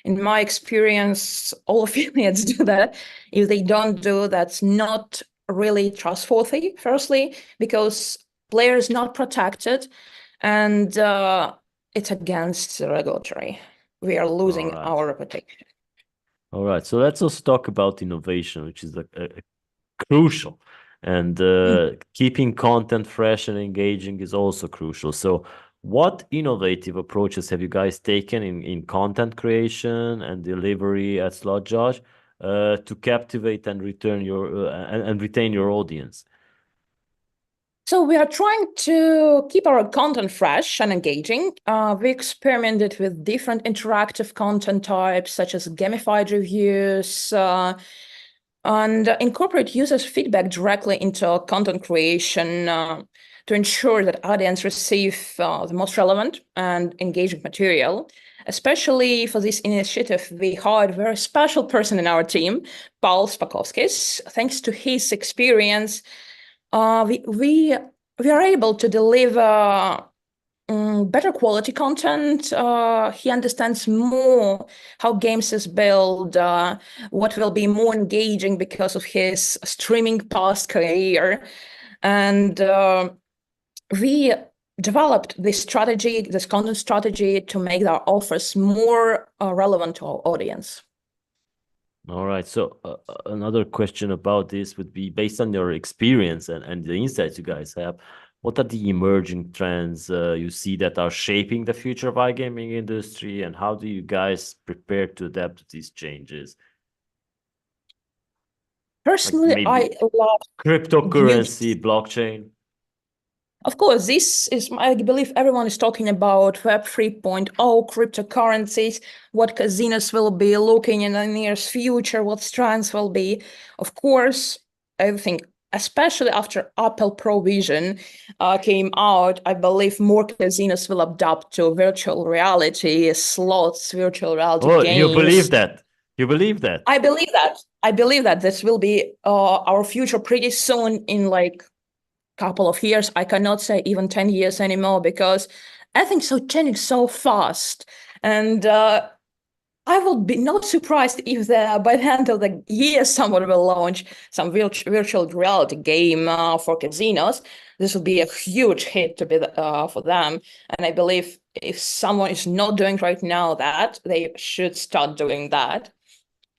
In my experience, all affiliates do that. If they don't do, that's not really trustworthy, firstly, because player is not protected, and it's against the regulatory. We are losing our reputation. All right, so let's also talk about innovation, which is crucial. And keeping content fresh and engaging is also crucial. So what innovative approaches have you guys taken in content creation and delivery at Slot Judge to captivate and retain your audience? So we are trying to keep our content fresh and engaging. We experimented with different interactive content types, such as gamified reviews, and incorporate users' feedback directly into content creation to ensure that audience receive the most relevant and engaging material. Especially for this initiative, we hired a very special person in our team, Paul Spakovskis. Thanks to his experience, we are able to deliver better quality content. He understands more how games is built, what will be more engaging because of his streaming past career. And we developed this strategy, this content strategy, to make our offers more relevant to our audience. All right. So another question about this would be, based on your experience and the insights you guys have, what are the emerging trends you see that are shaping the future of iGaming industry, and how do you guys prepare to adapt to these changes? Personally, I love cryptocurrency, blockchain. Of course, this is, I believe everyone is talking about Web 3.0, cryptocurrencies, what casinos will be looking in the nearest future, what strands will be. Of course, I think, especially after Apple Provision came out, I believe more casinos will adapt to virtual reality, slots, virtual reality games. You believe that? You believe that? I believe that. I believe that this will be our future pretty soon, in like couple of years. I cannot say even 10 years anymore, because I think so changing so fast. And I would be not surprised if by the end of the year someone will launch some virtual reality game for casinos. This will be a huge hit to be for them. And I believe if someone is not doing right now that, they should start doing that.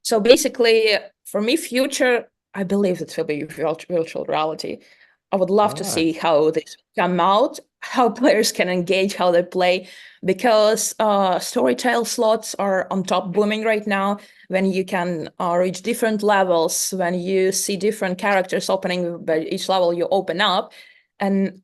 So basically, for me, future, I believe it will be virtual reality. I would love to see how this come out, how players can engage, how they play, because storytell slots are on top booming right now, when you can reach different levels, when you see different characters opening by each level you open up. And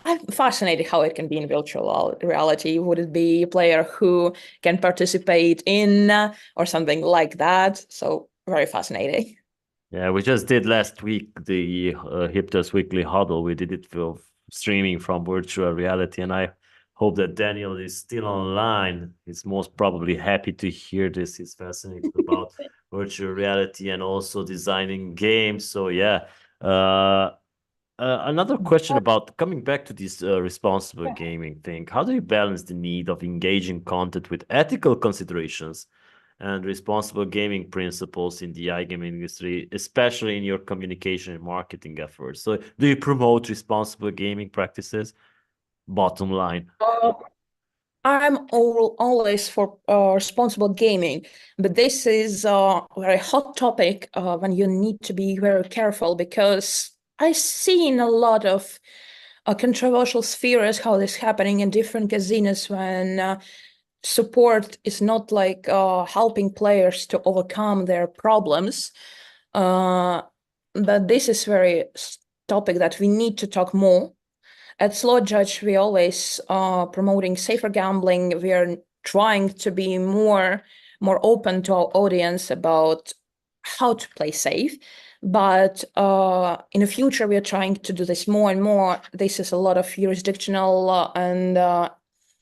I'm fascinated how it can be in virtual reality. Would it be a player who can participate in or something like that? So very fascinating. Yeah, we just did last week the Hyptos Weekly Huddle. We did it for streaming from virtual reality, and I hope that Daniel is still online. He's most probably happy to hear this. He's fascinated about virtual reality and also designing games. So yeah. Another question about coming back to this responsible gaming thing. How do you balance the need of engaging content with ethical considerations and responsible gaming principles in the iGaming industry, especially in your communication and marketing efforts? So do you promote responsible gaming practices? Bottom line. I'm always for responsible gaming, but this is a very hot topic when you need to be very careful, because I've seen a lot of controversial spheres, how this happening in different casinos, when support is not like helping players to overcome their problems. But this is very topic that we need to talk more. At Slot Judge, we always promoting safer gambling. We are trying to be more open to our audience about how to play safe. But in the future, we are trying to do this more and more. This is a lot of jurisdictional and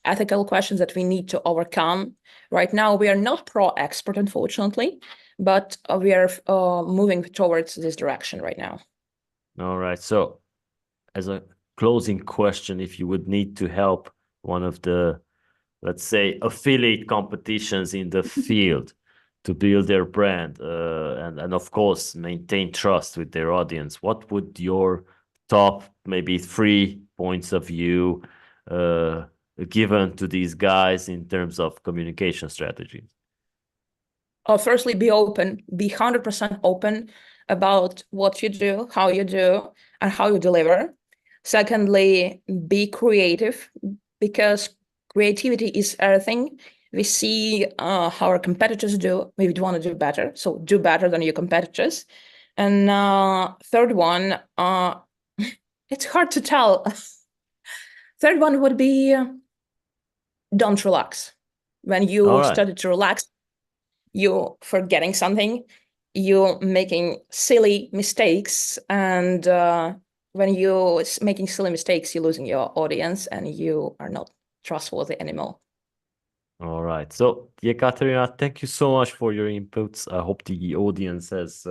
ethical questions that we need to overcome. Right now, we are not pro-expert, unfortunately, but we are moving towards this direction right now. All right. So as a closing question, if you would need to help one of the, let's say, affiliate competitions in the field to build their brand and of course maintain trust with their audience, what would your top maybe 3 points of view given to these guys in terms of communication strategies? Firstly, be open, be 100% open about what you do, how you do, and how you deliver. Secondly, be creative, because creativity is everything. We see how our competitors do. We want to do better, so do better than your competitors. And third one, It's hard to tell. Third one would be don't relax. When you All right. started to relax, you're forgetting something, you're making silly mistakes, and when you're making silly mistakes, you're losing your audience and you are not trustworthy anymore. All right. So, Yekaterina, thank you so much for your inputs. I hope the audience has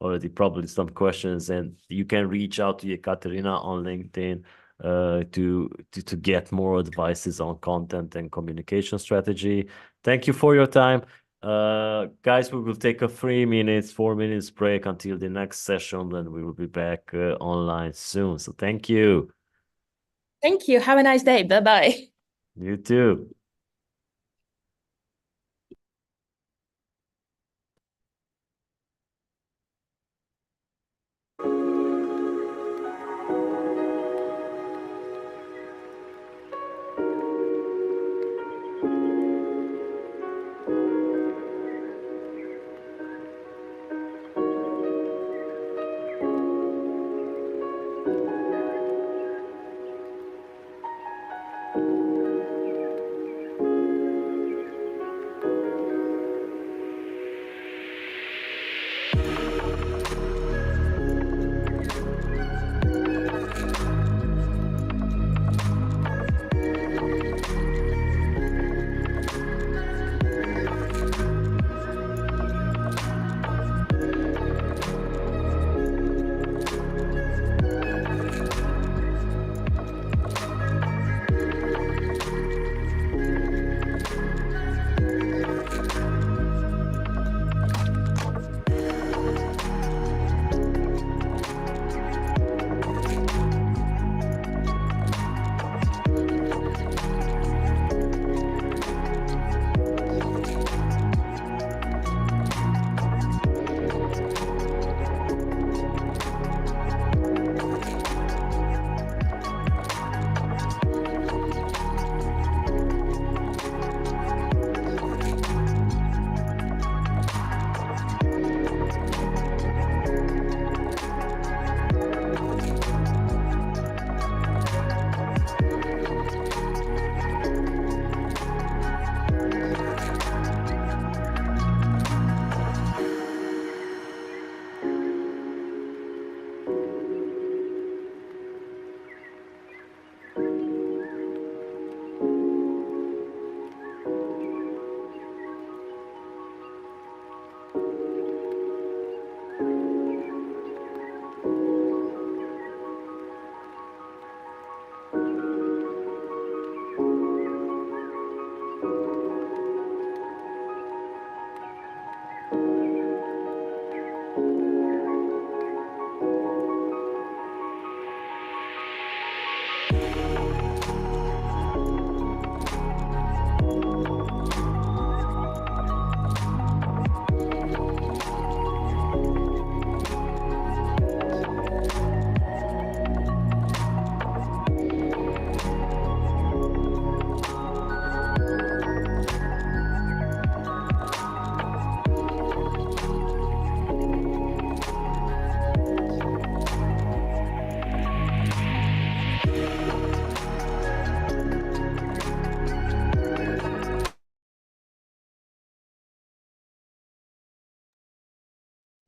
already probably some questions, and you can reach out to Yekaterina on LinkedIn to get more advices on content and communication strategy. Thank you for your time. Guys, we will take a 4 minutes break until the next session, and we will be back online soon. So thank you. Thank you. Have a nice day. Bye-bye. You too.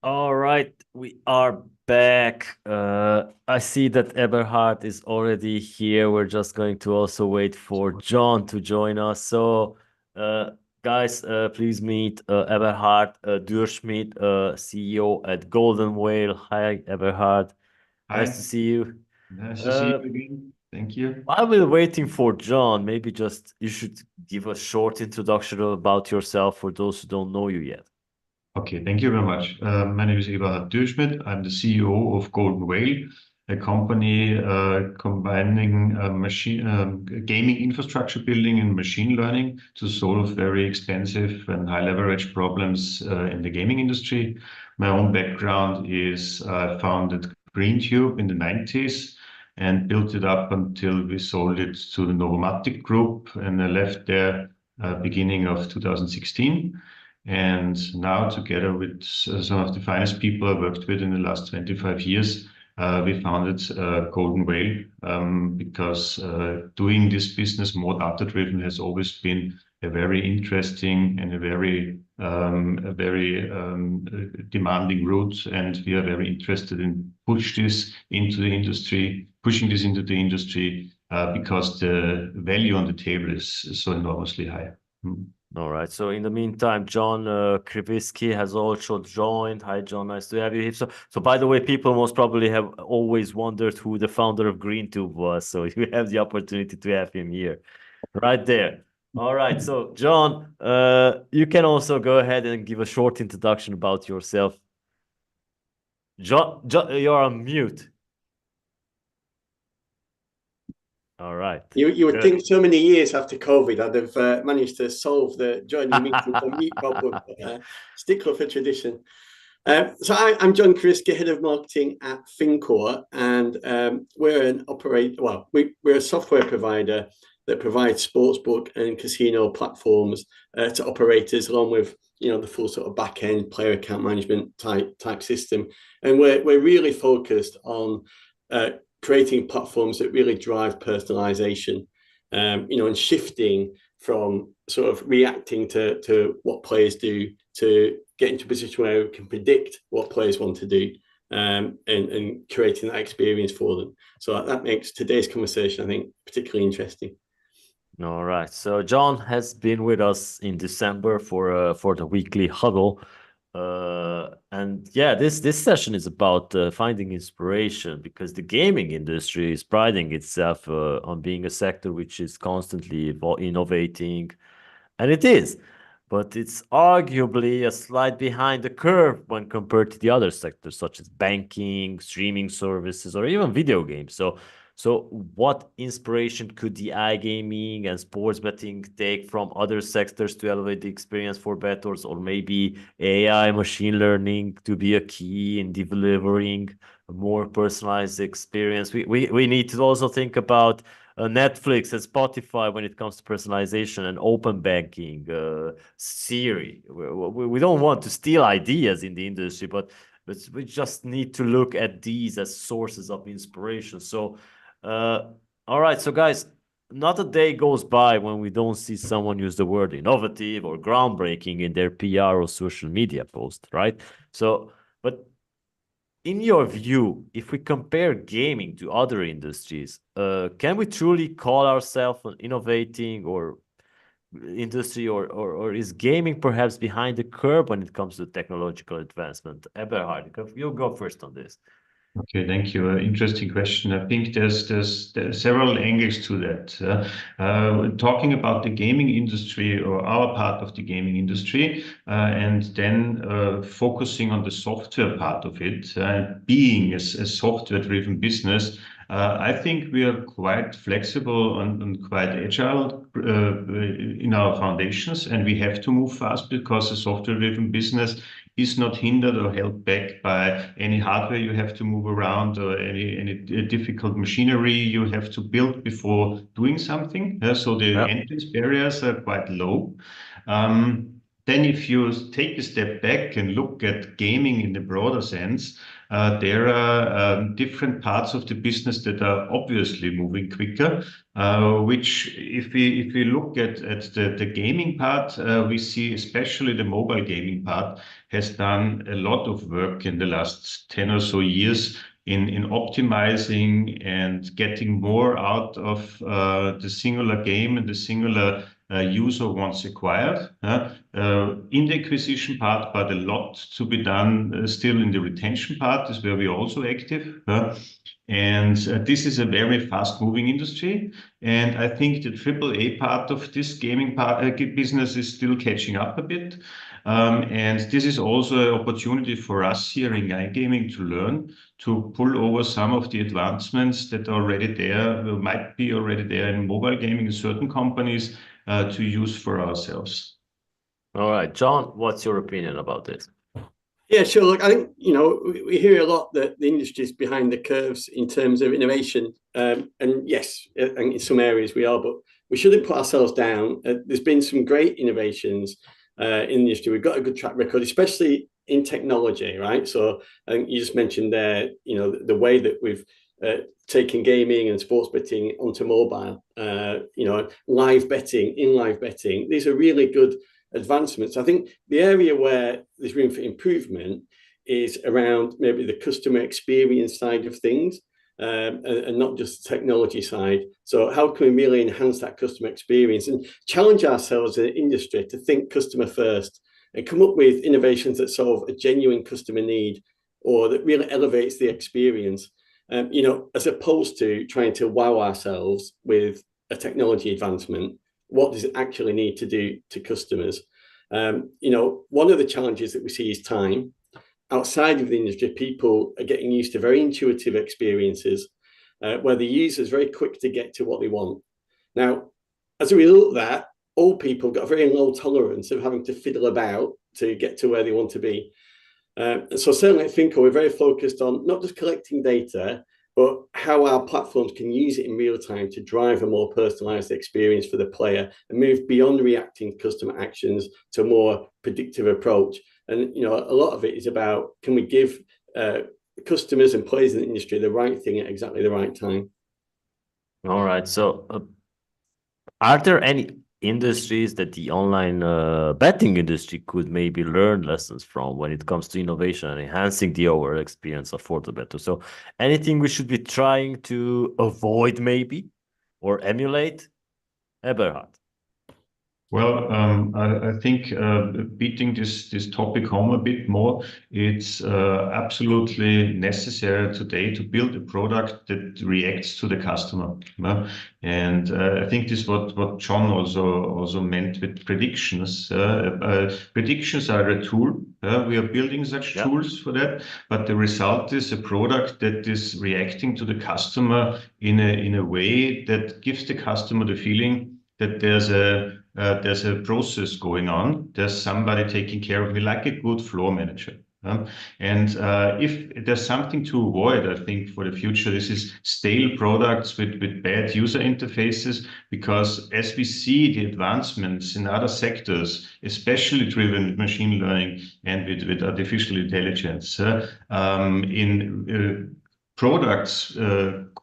All right, we are back. I see that Eberhard is already here. We're just going to also wait for John to join us. So, guys, please meet Eberhard Dürschmidt, CEO at Golden Whale. Hi, Eberhard. Hi. Nice to see you. Nice to see you again. Thank you. While we're waiting for John, maybe just you should give a short introduction about yourself for those who don't know you yet. Okay, thank you very much. My name is Eberhard Dürschmidt. I'm the CEO of Golden Whale, a company combining gaming infrastructure building and machine learning to solve very expensive and high leverage problems in the gaming industry. My own background is I founded GreenTube in the 90s and built it up until we sold it to the Novomatic Group, and I left there beginning of 2016. And now, together with some of the finest people I worked with in the last 25 years, we founded Golden Whale because doing this business more data-driven has always been a very interesting and a very demanding route, and we are very interested in pushing this into the industry because the value on the table is so enormously high. All right. So in the meantime, John Krivitsky has also joined. Hi, John. Nice to have you here. So by the way, people most probably have always wondered who the founder of GreenTube was. So you have the opportunity to have him here, right there. All right. So John, you can also go ahead and give a short introduction about yourself. John, you're on mute. All right. You would think so many years after COVID, I'd have managed to solve the joining meeting or meet problem. Stickler for tradition. So I'm John Kriske, head of marketing at Fincore, and we're a software provider that provides sportsbook and casino platforms to operators, along with the full sort of back end player account management type system. And we're really focused on creating platforms that really drive personalization, and shifting from sort of reacting to what players do to get into a position where we can predict what players want to do, and creating that experience for them. So that makes today's conversation, I think, particularly interesting. All right. So John has been with us in December for the weekly huddle. And yeah, this session is about finding inspiration, because the gaming industry is priding itself on being a sector which is constantly innovating, and it is, but it's arguably a slide behind the curve when compared to the other sectors such as banking, streaming services, or even video games. So what inspiration could the iGaming and sports betting take from other sectors to elevate the experience for bettors, or maybe AI, machine learning to be a key in delivering a more personalized experience? We need to also think about Netflix and Spotify when it comes to personalization, and open banking, Siri. We don't want to steal ideas in the industry, but we just need to look at these as sources of inspiration. So all right, so guys, not a day goes by when we don't see someone use the word innovative or groundbreaking in their PR or social media post, right? So, but in your view, if we compare gaming to other industries, can we truly call ourselves an innovating or industry, or is gaming perhaps behind the curve when it comes to technological advancement? Eberhard, you go first on this. Okay, thank you. Interesting question. I think there's several angles to that. Talking about the gaming industry, or our part of the gaming industry, and then focusing on the software part of it, being a software-driven business, I think we are quite flexible and quite agile in our foundations, and we have to move fast because a software-driven business is not hindered or held back by any hardware you have to move around, or any difficult machinery you have to build before doing something. So the entrance barriers are quite low. Then if you take a step back and look at gaming in the broader sense, there are different parts of the business that are obviously moving quicker, which if we look at the gaming part, we see especially the mobile gaming part has done a lot of work in the last 10 or so years in optimizing and getting more out of the singular game and the singular user once acquired. In the acquisition part, but a lot to be done still in the retention part is where we're also active. And this is a very fast-moving industry. And I think the AAA part of this gaming business is still catching up a bit. And this is also an opportunity for us here in iGaming to learn, to pull over some of the advancements that are already there, might be already there in mobile gaming in certain companies, to use for ourselves. All right, John, what's your opinion about this? Yeah, sure. Look, I think, we hear a lot that the industry is behind the curves in terms of innovation. And yes, in some areas we are, but we shouldn't put ourselves down. There's been some great innovations in the industry. We've got a good track record, especially in technology, right? So I think you just mentioned there, you know, the way that we've taken gaming and sports betting onto mobile, you know, live betting, in live betting. These are really good advancements. I think the area where there's room for improvement is around maybe the customer experience side of things, and not just the technology side. So how can we really enhance that customer experience and challenge ourselves as an industry to think customer first and come up with innovations that solve a genuine customer need or that really elevates the experience, you know, as opposed to trying to wow ourselves with a technology advancement. What does it actually need to do to customers? You know, one of the challenges that we see is time. Outside of the industry, people are getting used to very intuitive experiences where the user is very quick to get to what they want. Now, as a result of that, all people got a very low tolerance of having to fiddle about to get to where they want to be. So certainly at Finco, we're very focused on not just collecting data, but how our platforms can use it in real time to drive a more personalized experience for the player and move beyond reacting to customer actions to a more predictive approach. And, you know, a lot of it is about, can we give customers and players in the industry the right thing at exactly the right time? All right. So are there any industries that the online betting industry could maybe learn lessons from when it comes to innovation and enhancing the overall experience of for the better? So anything we should be trying to avoid maybe or emulate? Eberhard. Well, I think beating this topic home a bit more, it's absolutely necessary today to build a product that reacts to the customer. And I think this is what John also meant with predictions. Predictions are a tool. We are building such tools for that, but the result is a product that is reacting to the customer in a way that gives the customer the feeling that there's a process going on. There's somebody taking care of me, like a good floor manager. And if there's something to avoid, I think for the future, this is stale products with bad user interfaces, because as we see the advancements in other sectors, especially driven with machine learning and with artificial intelligence, in products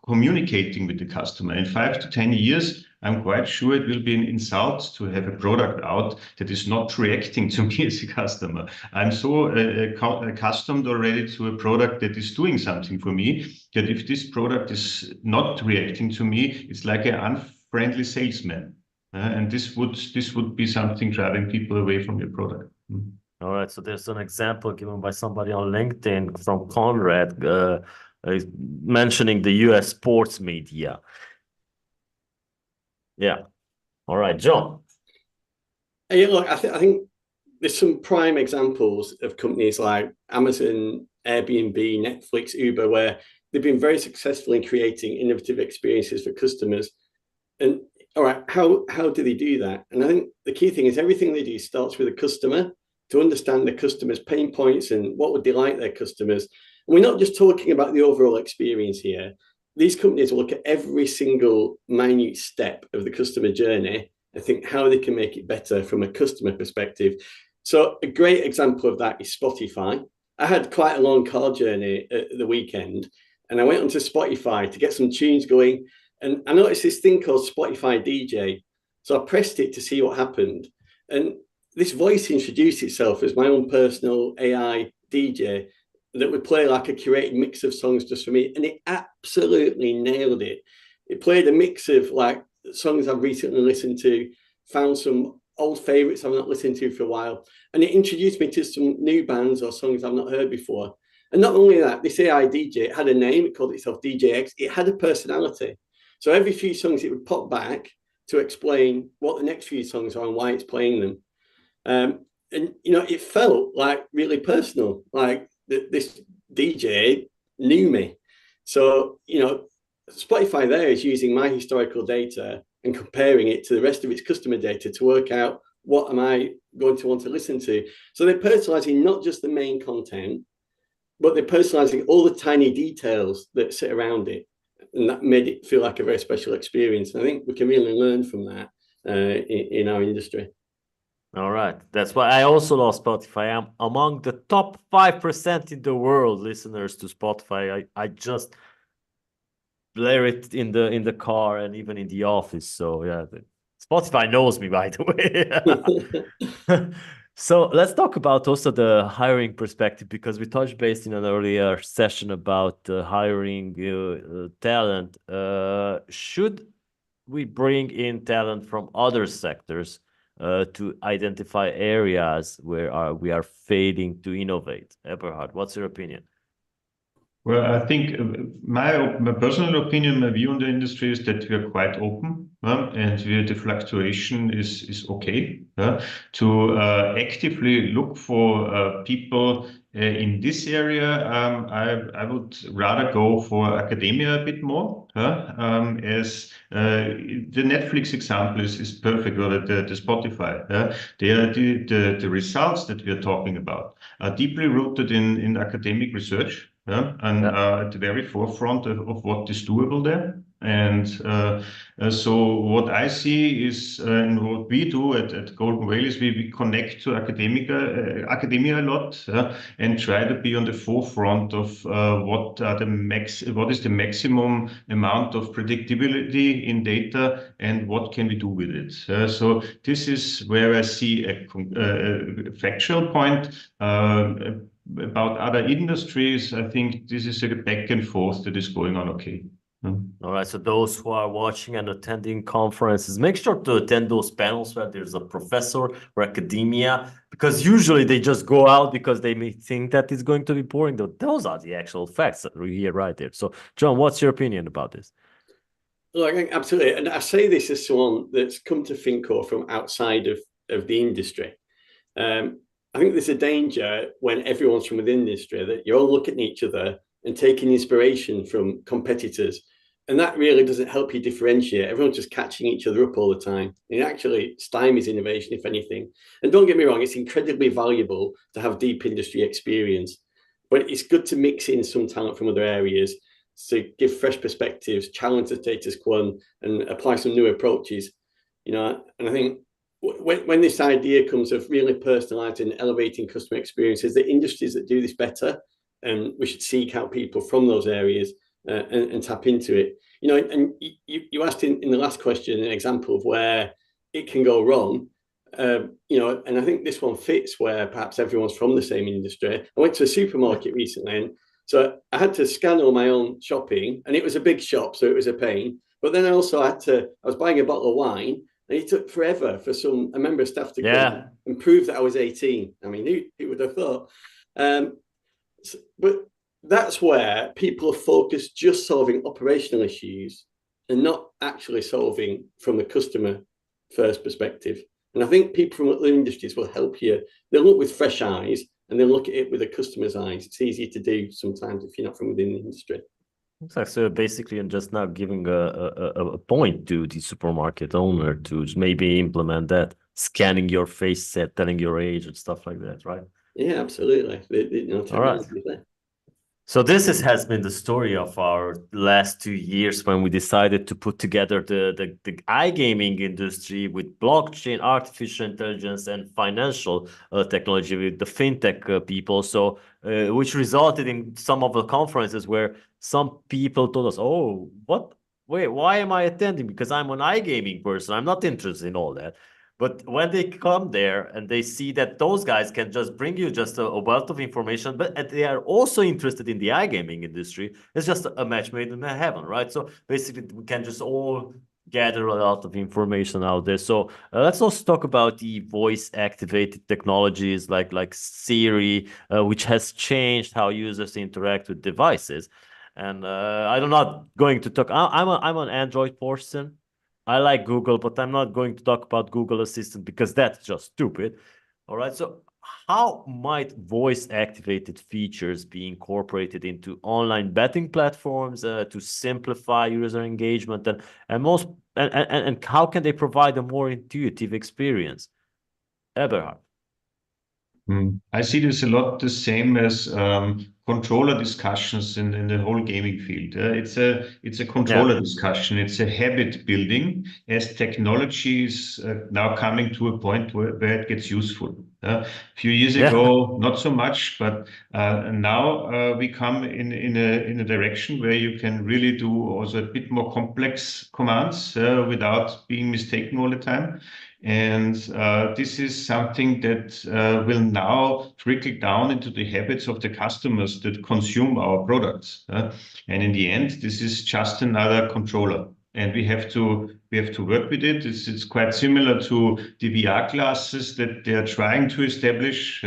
communicating with the customer in 5 to 10 years, I'm quite sure it will be an insult to have a product out that is not reacting to me as a customer. I'm so accustomed already to a product that is doing something for me, that if this product is not reacting to me, it's like an unfriendly salesman. And this would be something driving people away from your product. All right, so there's an example given by somebody on LinkedIn from Conrad mentioning the US sports media. Yeah. All right, John. Yeah, look, I think there's some prime examples of companies like Amazon, Airbnb, Netflix, Uber, where they've been very successful in creating innovative experiences for customers. And all right, how do they do that? And I think the key thing is everything they do starts with a customer, to understand the customer's pain points and what would delight their customers. And we're not just talking about the overall experience here. These companies will look at every single minute step of the customer journey and think how they can make it better from a customer perspective. So a great example of that is Spotify. I had quite a long car journey at the weekend, and I went onto Spotify to get some tunes going, and I noticed this thing called Spotify DJ. So I pressed it to see what happened, and this voice introduced itself as my own personal AI DJ that would play like a curated mix of songs just for me, and it absolutely nailed it. It played a mix of like songs I've recently listened to, found some old favorites I've not listened to for a while, and it introduced me to some new bands or songs I've not heard before. And not only that, this AI DJ, it had a name, it called itself DJX, it had a personality. So every few songs it would pop back to explain what the next few songs are and why it's playing them. And you know, it felt like really personal, like this DJ knew me. So, you know, Spotify there is using my historical data and comparing it to the rest of its customer data to work out what am I going to want to listen to. So they're personalizing not just the main content, but they're personalizing all the tiny details that sit around it. And that made it feel like a very special experience. And I think we can really learn from that in our industry. All right. That's why I also love Spotify. I'm among the top 5% in the world listeners to Spotify. I just blare it in the car and even in the office. So yeah, Spotify knows me, by the way. So let's talk about also the hiring perspective, because we touched base in an earlier session about hiring talent. Should we bring in talent from other sectors to identify areas where we are failing to innovate? Eberhard, what's your opinion? Well, I think my personal opinion, my view on the industry is that we are quite open, and the fluctuation is okay. To actively look for people in this area, I would rather go for academia a bit more, as the Netflix example is perfect, or the Spotify. The results that we are talking about are deeply rooted in academic research. And at the very forefront of what is doable there. And so what I see is, and what we do at Golden Whale is we connect to academia a lot, and try to be on the forefront of what is the maximum amount of predictability in data, and what can we do with it. So this is where I see a factual point. About other industries, I think this is a back and forth that is going on okay. All right, so those who are watching and attending conferences, make sure to attend those panels where there's a professor or academia, because usually they just go out because they may think that it's going to be boring. Those are the actual facts that we hear right there. So, John, what's your opinion about this? Look, absolutely. And I say this as someone that's come to Finco from outside of the industry. I think there's a danger when everyone's from within the industry that you're all looking at each other and taking inspiration from competitors. And that really doesn't help you differentiate. Everyone's just catching each other up all the time. It actually stymies innovation, if anything. And don't get me wrong, it's incredibly valuable to have deep industry experience, but it's good to mix in some talent from other areas to give fresh perspectives, challenge the status quo, and apply some new approaches. And I think when this idea comes of really personalizing and elevating customer experiences, the industries that do this better, and we should seek out people from those areas and tap into it. And you asked in the last question an example of where it can go wrong. And I think this one fits where perhaps everyone's from the same industry. I went to a supermarket recently, and so I had to scan all my own shopping, and it was a big shop, so it was a pain. But then I was buying a bottle of wine, and it took forever for a member of staff to come and prove that I was 18. I mean, who would have thought? But that's where people are focused just solving operational issues and not actually solving from the customer first perspective. And I think people from other industries will help you. They'll look with fresh eyes, and they'll look at it with a customer's eyes. It's easier to do sometimes if you're not from within the industry. So basically, I'm just now giving a point to the supermarket owner to maybe implement that, scanning your face set, telling your age and stuff like that, right? Yeah, absolutely. All right. So this has been the story of our last 2 years when we decided to put together the iGaming industry with blockchain, artificial intelligence, and financial technology with the fintech people. So which resulted in some of the conferences where some people told us, "Oh, what? Wait, why am I attending? Because I'm an iGaming person. I'm not interested in all that." But when they come there and they see that those guys can just bring you just a wealth of information, but they are also interested in the iGaming industry, it's just a match made in heaven, right? So basically, we can just all gather a lot of information out there. So let's also talk about the voice-activated technologies like Siri, which has changed how users interact with devices. And I'm not going to talk. I'm an Android person. I like Google, but I'm not going to talk about Google Assistant because that's just stupid. All right. So how might voice-activated features be incorporated into online betting platforms to simplify user engagement and how can they provide a more intuitive experience? Eberhard. I see this a lot the same as controller discussions in the whole gaming field. It's a controller discussion. It's a habit building as technology is now coming to a point where it gets useful. A few years ago, not so much, but now we come in a direction where you can really do also a bit more complex commands without being mistaken all the time. And this is something that will now trickle down into the habits of the customers that consume our products. And in the end, this is just another controller. And we have to work with it. It's quite similar to the VR glasses that they are trying to establish.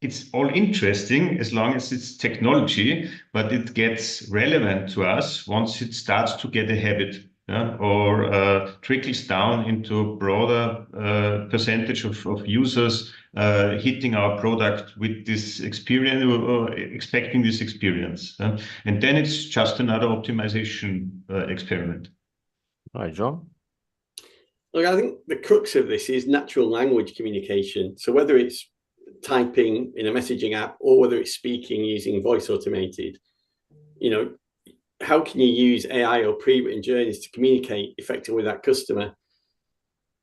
It's all interesting as long as it's technology, but it gets relevant to us once it starts to get a habit. Or trickles down into a broader percentage of users hitting our product with this experience or expecting this experience. And then it's just another optimization experiment. All right, John? Look, I think the crux of this is natural language communication. So whether it's typing in a messaging app or whether it's speaking using voice automated, how can you use AI or pre-written journeys to communicate effectively with that customer?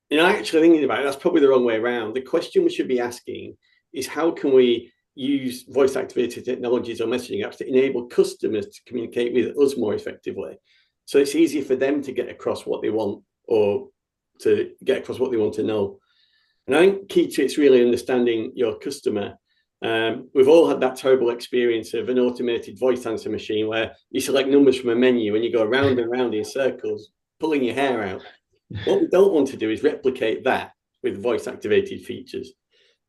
Actually thinking about it, that's probably the wrong way around. The question we should be asking is how can we use voice-activated technologies or messaging apps to enable customers to communicate with us more effectively? So it's easier for them to get across what they want or to get across what they want to know. And I think key to it's really understanding your customer. We've all had that terrible experience of an automated voice answer machine where you select numbers from a menu and you go round and round in circles, pulling your hair out. What we don't want to do is replicate that with voice activated features.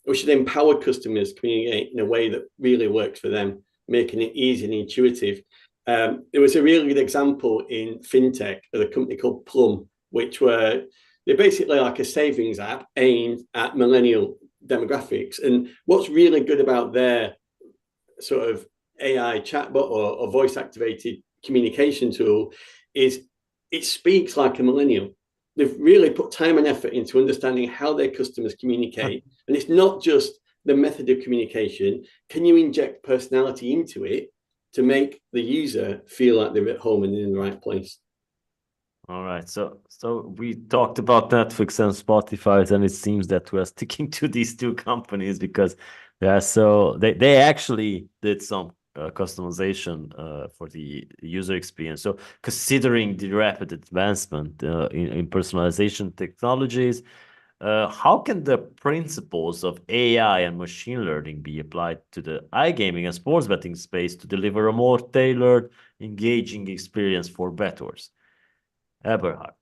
We should empower customers to communicate in a way that really works for them, making it easy and intuitive. There was a really good example in fintech of a company called Plum, which they're basically like a savings app aimed at millennial demographics. And what's really good about their sort of AI chatbot or voice activated communication tool is it speaks like a millennial. They've really put time and effort into understanding how their customers communicate. And it's not just the method of communication. Can you inject personality into it to make the user feel like they're at home and in the right place? All right, so we talked about Netflix and Spotify, and it seems that we're sticking to these two companies because they actually did some customization for the user experience. So considering the rapid advancement in personalization technologies, how can the principles of AI and machine learning be applied to the iGaming and sports betting space to deliver a more tailored, engaging experience for bettors? Eberhard.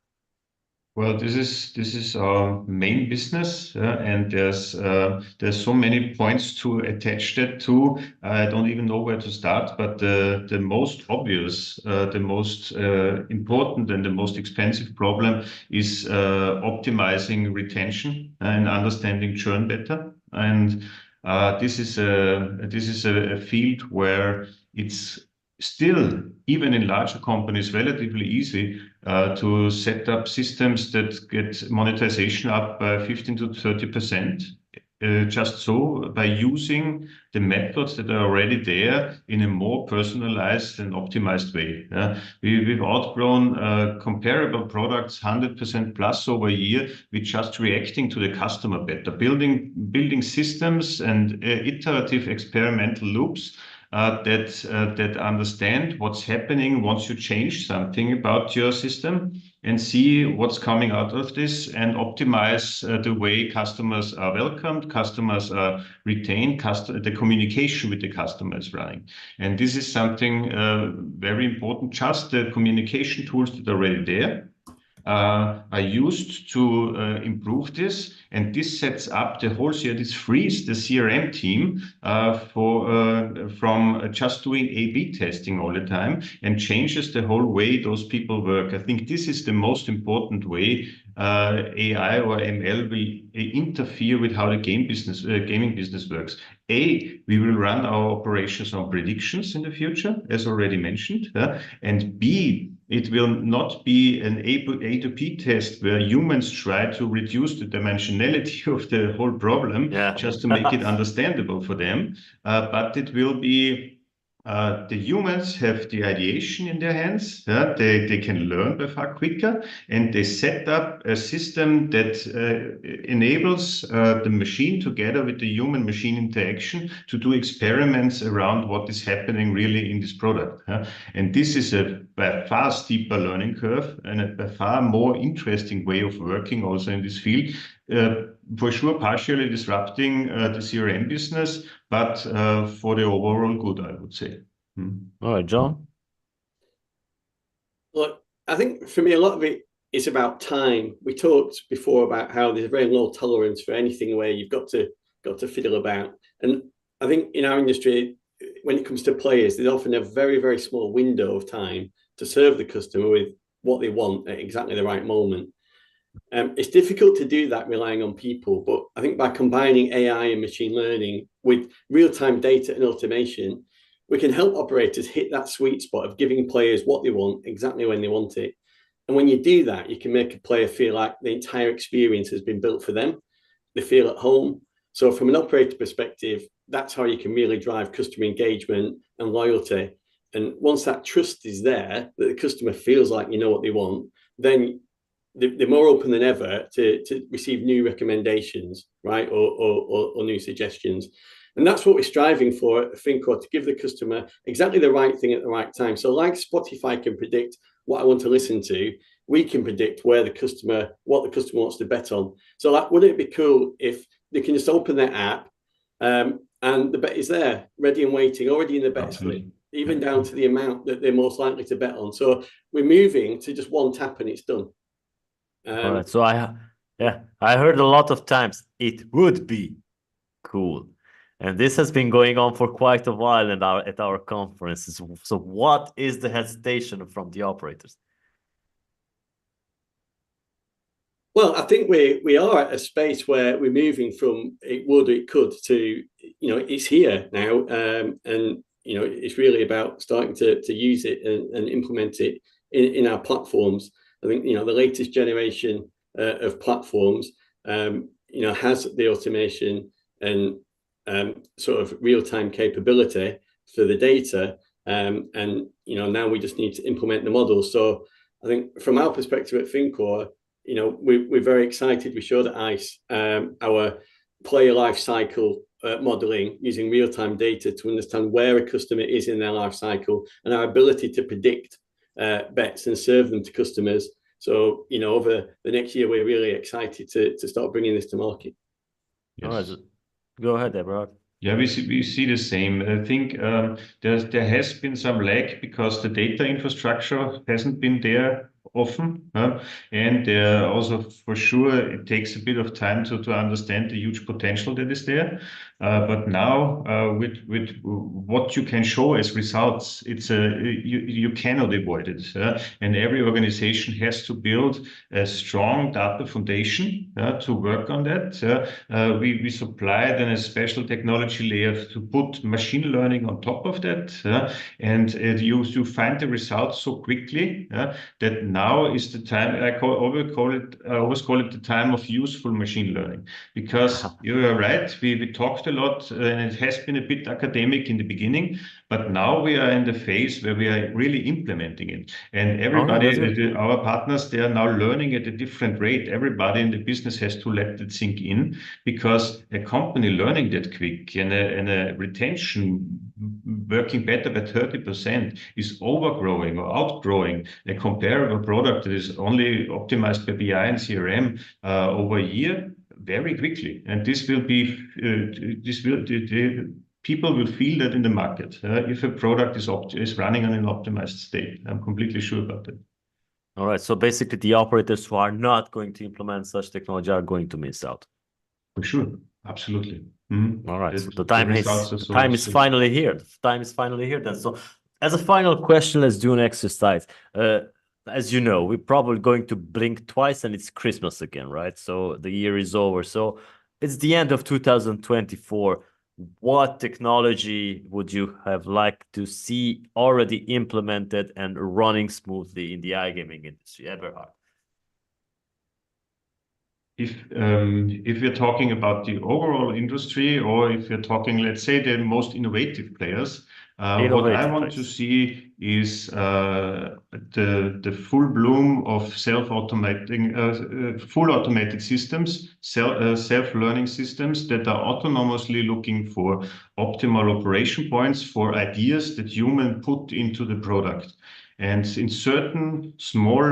Well, this is our main business, and there's so many points to attach that to. I don't even know where to start, but the most obvious, the most important, and the most expensive problem is optimizing retention and understanding churn better. And this is a field where it's still, even in larger companies, relatively easy to set up systems that get monetization up by 15 to 30%. Just so by using the methods that are already there in a more personalized and optimized way. We've outgrown comparable products 100% plus over a year with just reacting to the customer better, building systems and iterative experimental loops that understand what's happening once you change something about your system and see what's coming out of this and optimize the way customers are welcomed, customers are retained, the communication with the customer is running. And this is something very important. Just the communication tools that are already there are used to improve this, and this sets up the whole this frees the CRM team from just doing A/B testing all the time and changes the whole way those people work. I think this is the most important way AI or ML will interfere with how the gaming business works. A, we will run our operations on predictions in the future, as already mentioned, and B, it will not be an A to P test where humans try to reduce the dimensionality of the whole problem just to make it understandable for them. But it will be the humans have the ideation in their hands. They can learn by far quicker, and they set up a system that enables the machine together with the human-machine interaction to do experiments around what is happening really in this product. And this is a by far steeper learning curve and a by far more interesting way of working also in this field. For sure, partially disrupting the CRM business, but for the overall good, I would say. All right, John. Look, I think for me, a lot of it is about time. We talked before about how there's a very low tolerance for anything where you've got to fiddle about. And I think in our industry, when it comes to players, there's often a very, very small window of time to serve the customer with what they want at exactly the right moment. It's difficult to do that relying on people, but I think by combining AI and machine learning with real-time data and automation, we can help operators hit that sweet spot of giving players what they want exactly when they want it. And when you do that, you can make a player feel like the entire experience has been built for them. They feel at home. So from an operator perspective, that's how you can really drive customer engagement and loyalty. And once that trust is there, that the customer feels like you know what they want, then they're more open than ever to receive new recommendations, right, or new suggestions. And that's what we're striving for at Fincore, to give the customer exactly the right thing at the right time. So like Spotify can predict what I want to listen to, we can predict what the customer wants to bet on. So like, wouldn't it be cool if they can just open their app and the bet is there, ready and waiting, already in the bet slip, even down to the amount that they're most likely to bet on. So we're moving to just one tap and it's done. All right. So I heard a lot of times it would be cool. And this has been going on for quite a while at our conferences. So what is the hesitation from the operators? Well, I think we are at a space where we're moving from it would, it could to, it's here now. And, it's really about starting to use it and implement it in our platforms. I think, the latest generation of platforms, has the automation and sort of real-time capability for the data. And, now we just need to implement the models. So I think from our perspective at Fincore, we're very excited. We showed at ICE our player life cycle modeling using real-time data to understand where a customer is in their life cycle and our ability to predict bets and serve them to customers. So, over the next year, we're really excited to start bringing this to market. Yes. All right. Go ahead, Eberhard. Yeah, we see the same. I think there has been some lag because the data infrastructure hasn't been there often, and also for sure it takes a bit of time to understand the huge potential that is there. But now with what you can show as results, it's you cannot avoid it, and every organization has to build a strong data foundation to work on that. We supply then a special technology layer to put machine learning on top of that, and you find the results so quickly that now is the time. I always call it the time of useful machine learning, because you are right. We talked a lot, and it has been a bit academic in the beginning, but now we are in the phase where we are really implementing it, and everybody, our partners, they are now learning at a different rate. Everybody in the business has to let it sink in, because a company learning that quick and a retention working better by 30% is overgrowing or outgrowing a comparable product that is only optimized by BI and CRM over a year very quickly. And this will be, people will feel that in the market if a product is running on an optimized state. I'm completely sure about that. All right. So basically the operators who are not going to implement such technology are going to miss out. For sure. Absolutely. All right. So the time is finally here. The time is finally here then. So as a final question, let's do an exercise. As you know, we're probably going to blink twice and it's Christmas again, right? So the year is over. So it's the end of 2024. what technology would you have liked to see already implemented and running smoothly in the iGaming industry? Eberhard. If we're talking about the overall industry, or if we're talking, let's say, the most innovative players, what I want to see is the full bloom of full automated systems, self-learning systems that are autonomously looking for optimal operation points for ideas that human put into the product. And in certain small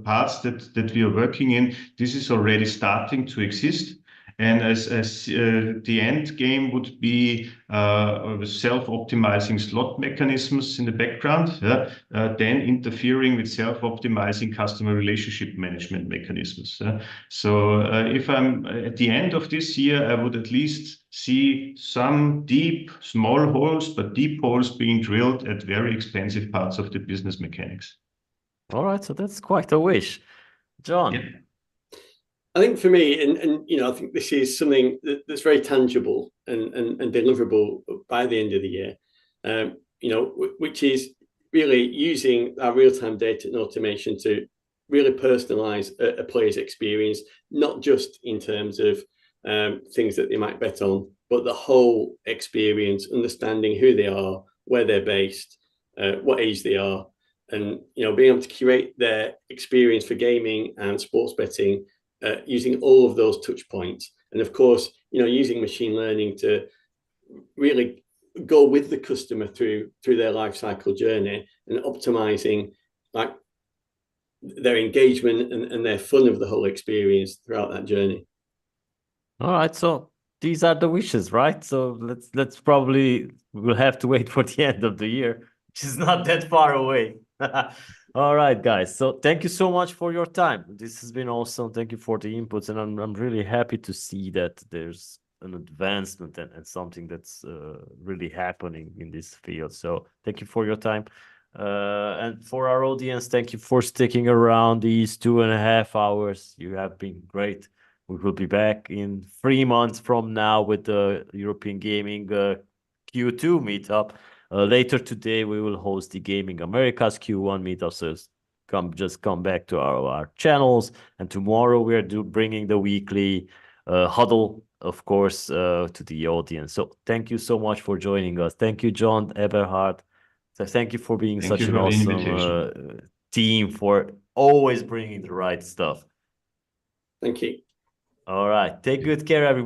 parts that we are working in, this is already starting to exist. And as the end game would be self-optimizing slot mechanisms in the background, then interfering with self-optimizing customer relationship management mechanisms. So if I'm at the end of this year, I would at least see some deep, small holes, but deep holes being drilled at very expensive parts of the business mechanics. All right, so that's quite a wish. John. Yeah. I think for me, and you know, I think this is something that's very tangible and deliverable by the end of the year. You know, which is really using our real-time data and automation to really personalize a player's experience, not just in terms of things that they might bet on, but the whole experience, understanding who they are, where they're based, what age they are, and you know, being able to curate their experience for gaming and sports betting using all of those touch points, and of course, you know, using machine learning to really go with the customer through their life cycle journey and optimizing like their engagement and their fun of the whole experience throughout that journey. All right, so these are the wishes, right? So let's probably we'll have to wait for the end of the year, which is not that far away. All right, guys. So thank you so much for your time. This has been awesome. Thank you for the inputs, and I'm really happy to see that there's an advancement and something that's really happening in this field. So thank you for your time. And for our audience, thank you for sticking around these 2.5 hours. You have been great. We will be back in 3 months from now with the European Gaming Q2 meetup. Later today, we will host the Gaming Americas Q1 meetup. So come back to our channels. And tomorrow we are bringing the weekly huddle, of course, to the audience. So thank you so much for joining us. Thank you, John, Eberhard. So thank you for being such an awesome team, for always bringing the right stuff. Thank you. All right. Take good care, everyone.